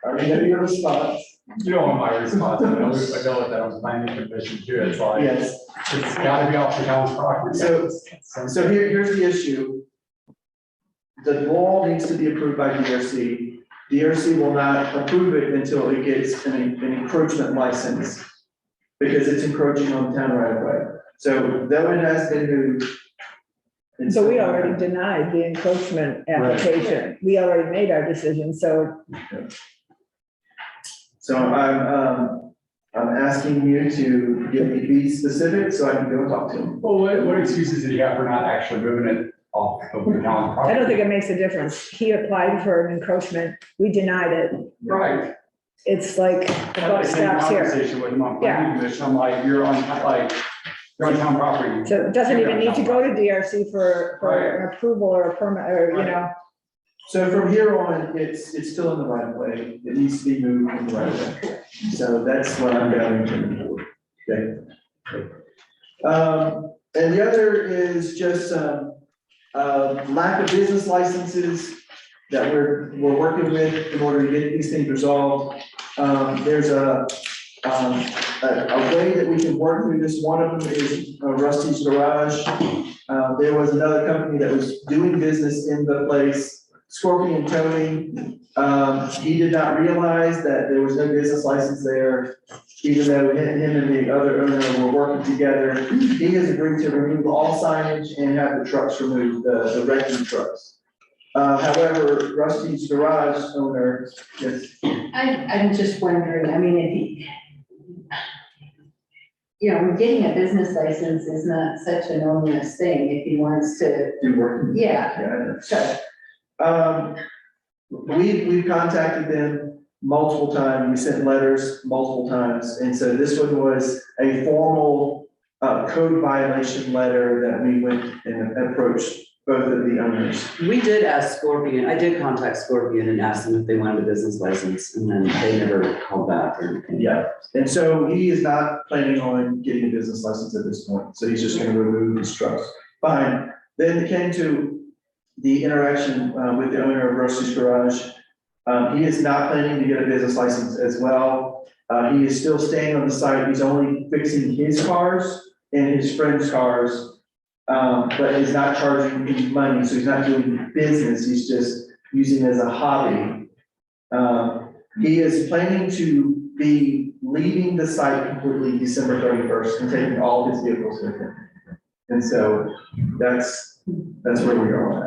Are we getting your response? You don't want my response. I know that I was planning commission too. It's like, yes, it's gotta be off the town's property. So here's the issue. The wall needs to be approved by DRC. DRC will not approve it until it gets an encroachment license. because it's encroaching on town right away. So though it has been moved. it's So we still- already denied the encroachment application. We already made our decision, so So I'm asking you to be specific so I can go talk to him. Well, what excuses did he have for not actually moving it off of the town I property? don't think it makes a difference. He applied for an encroachment, we denied it. Right. It's like the I had buck the same stops here. conversation with him on Yeah. planning commission, I'm like, you're on town property. So it doesn't You're even on need to town go to property. DRC for an approval or a permit, or, you know. So from here on, it's still in the right of way. It needs to be moved in the right of way. So that's what I'm gathering from the board. Okay. And the other is just, lack of business licenses that we're working with in order to get these things resolved. There's a way that we can work through this. One of them is Rusty's Garage. There was another company that was doing business in the place, Scorpion Towing. He did not realize that there was no business license there, even though him and the other owner were working together. He has agreed to remove all signage and have the trucks removed, the wrecking trucks. However, Rusty's Garage owner is, I'm just wondering, I mean, if he, you know, getting a business license is not such an onerous thing if he wants to, do work. yeah, Yeah, I know. so. We've contacted them multiple times, we sent letters multiple times, and so this one was a formal code violation letter that we went and approached both of the owners. We did ask Scorpion, I did contact Scorpion and ask them if they wanted a business license, and then they never called back or anything. Yeah, and so he is not planning on getting a business license at this point, so he's just gonna remove his trucks. Fine, then it came to the interaction with the owner of Rusty's Garage. He is not planning to get a business license as well. He is still staying on the site. He's only fixing his cars and his friend's cars. But he's not charging any money, so he's not doing business. He's just using it as a hobby. He is planning to be leaving the site completely December 31st and taking all his vehicles with him. And so that's where we are on that.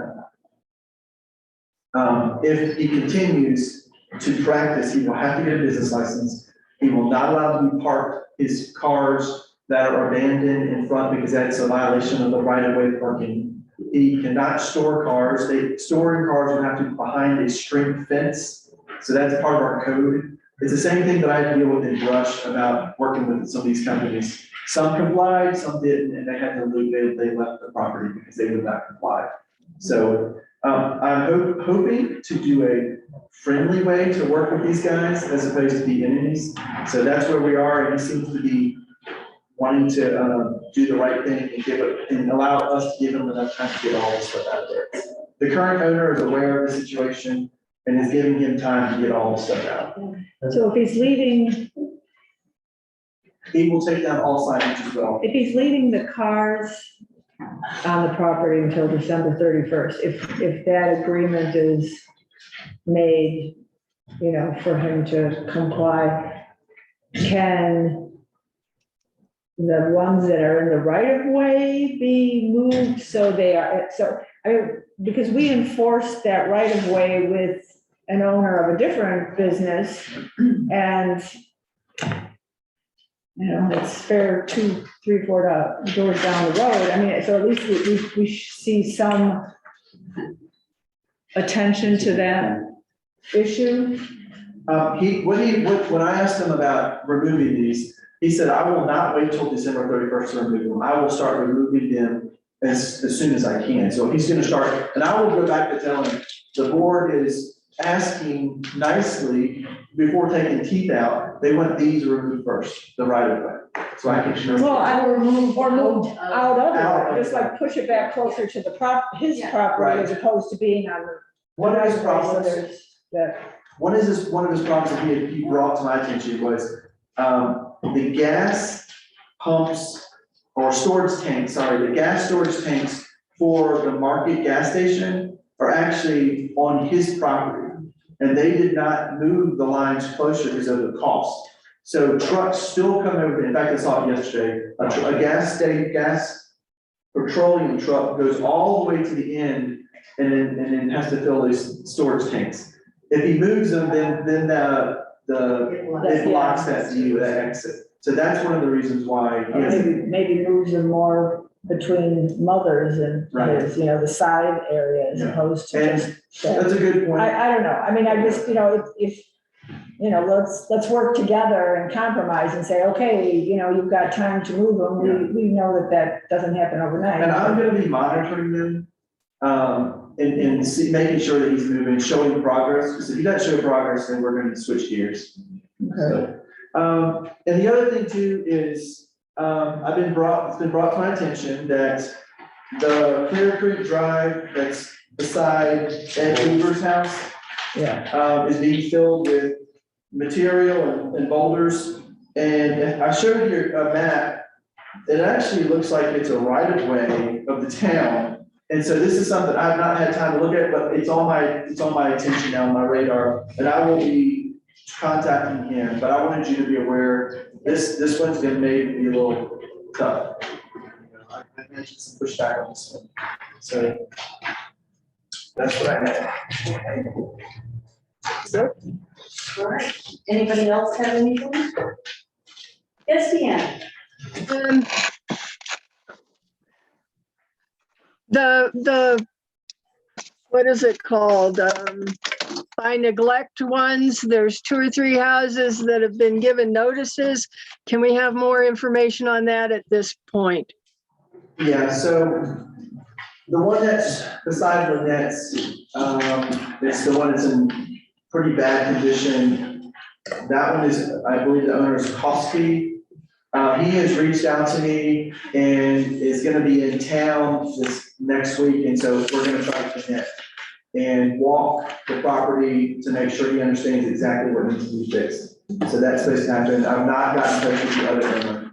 If he continues to practice, he will have to get a business license. He will not allow to be parked his cars that are abandoned in front because that's a violation of the right-of-way parking. He cannot store cars. Storing cars will have to be behind a string fence. So that's part of our code. It's the same thing that I deal with in Brush about working with some of these companies. Some complied, some didn't, and they had to leave, they left the property because they would not comply. So I'm hoping to do a friendly way to work with these guys as opposed to be enemies. So that's where we are, and he seems to be wanting to do the right thing and give it, and allow us to give him enough time to get all this stuff out of there. The current owner is aware of the situation and is giving him time to get all this stuff out. So if he's leaving, He will take down all signage as well. if he's leaving the cars on the property until December 31st, if that agreement is made, you know, for him to comply, can the ones that are in the right of way be moved so they are, because we enforced that right of way with an owner of a different business, and you know, it's fair 2, 3, 4 doors down the road. I mean, so at least we see some attention to that issue. When I asked him about removing these, he said, I will not wait till December 31st to remove them. I will start removing them as soon as I can. So he's gonna start, and I will go back to tell him, the board is asking nicely before taking teeth out, they want these removed first, the right of way. So I can sure. Well, I will move out of Out. it, just like push it back closer to the his Yeah. property as opposed to being on the. One of his right of way, so problems, there's that. one of his problems that he brought to my attention was, the gas pumps or storage tanks, the gas storage tanks for the Market gas station are actually on his property. And they did not move the lines closer because of the cost. So trucks still come over, in fact, I saw it yesterday, a gas petroleum truck goes all the way to the end and then has to fill those storage tanks. If he moves them, then it blocks that view, that exit. So that's one of the reasons why. he has- Maybe moves them more between mothers and his, the side area as opposed to And just. that's a good point. I don't know, I mean, I just, if, let's work together and compromise and say, okay, you've got time to move them, we know that doesn't happen overnight. And I'm gonna be monitoring them, and making sure that he's moving, showing progress, because if he doesn't show progress, then we're gonna switch gears. Okay. So, and the other thing too is, it's been brought to my attention that the Clear Creek Drive that's beside Ed Hoover's house, is being filled with material and boulders. And I showed you a map. It actually looks like it's a right of way of the town. And so this is something I've not had time to look at, but it's on my attention now, on my radar, and I will be contacting him, but I wanted you to be aware, this one's been made to be a little tough. I mentioned some pushback on this one, so that's what I had. All right, anybody else have anything? Yes, Deanne? The, what is it called? By neglect ones, there's 2 or 3 houses that have been given notices. Can we have more information on that at this point? Yeah, so the one that's beside Lynette's, it's the one that's in pretty bad condition. That one is, I believe the owner is Kosky. He has reached out to me and is gonna be in town this next week, and so we're gonna try to connect and walk the property to make sure he understands exactly what needs to be fixed. So that's supposed to happen. I've not gotten in touch with the other owner.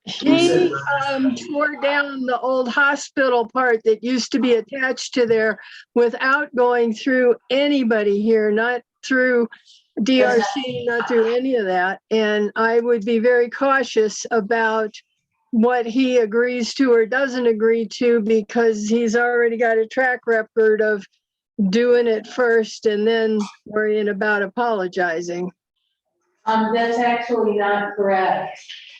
He tore down the old hospital part that used to be attached to there without going through anybody here, not through DRC, not through any of that. And I would be very cautious about what he agrees to or doesn't agree to, because he's already got a track record of doing it first and then worrying about apologizing. That's actually not correct.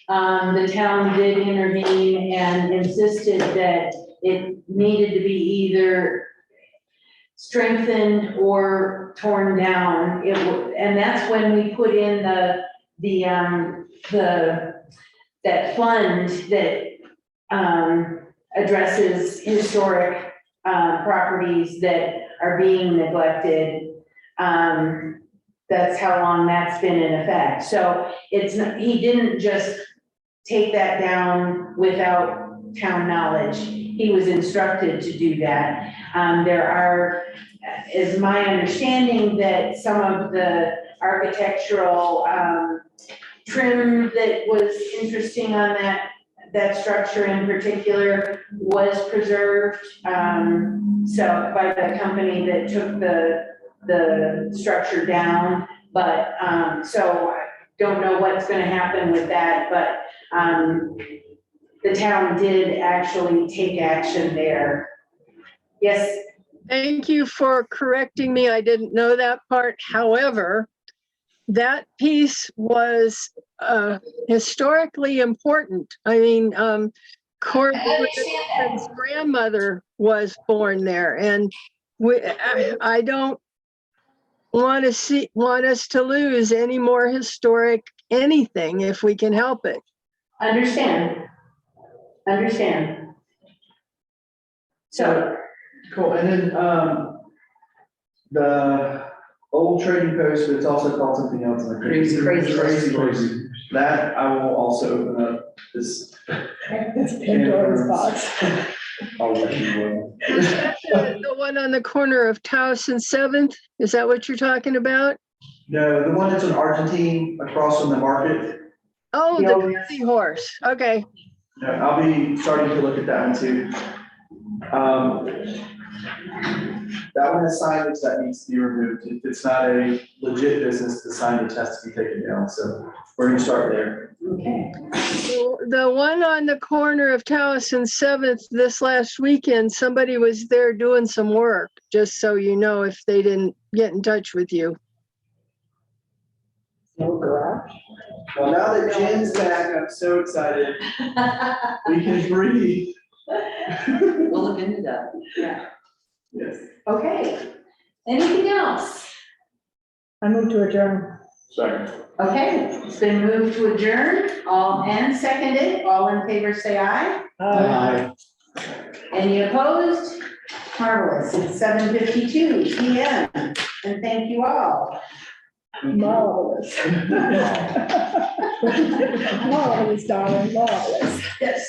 The town did intervene and insisted that it needed to be either strengthened or torn down. And that's when we put in that fund that addresses historic properties that are being neglected. That's how long that's been in effect. So he didn't just take that down without town knowledge. He was instructed to do that. Is my understanding that some of the architectural trim that was interesting on that structure in particular was preserved. So by the company that took the structure down, but so I don't know what's going to happen with that, but the town did actually take action there. Yes. Thank you for correcting me. I didn't know that part. However, that piece was historically important. I mean, Corbin's grandmother was born there, and I don't want us to lose any more historic anything if we can help it. Understand. So. Cool, and then, the old trading post, but it's also called something else. Like Crazy. That I will also open up this. It's Pandora's box. I'll let you know. The one on the corner of Taos and 7th, is that what you're talking about? No, the one that's in Argentine across from the market. Oh, the crazy horse, okay. No, I'll be starting to look at that one too. That one is signage that needs to be removed. It's not a legit business, the signage has to be taken down, so we're gonna start there. Okay. The one on the corner of Taos and Seventh this last weekend, somebody was there doing some work, just so you know if they didn't get in touch with you. No garage? Well, now that Jen's back, I'm so excited. We can breathe. We'll look into that. Yes. Okay, anything else? I move to adjourn. Second. Okay, it's been moved to adjourn, all and seconded, all in favor say aye. Any opposed? Marvelous, it's 7:52 PM, and thank you all. Marvelous. Marvelous, darling, marvelous. Yes.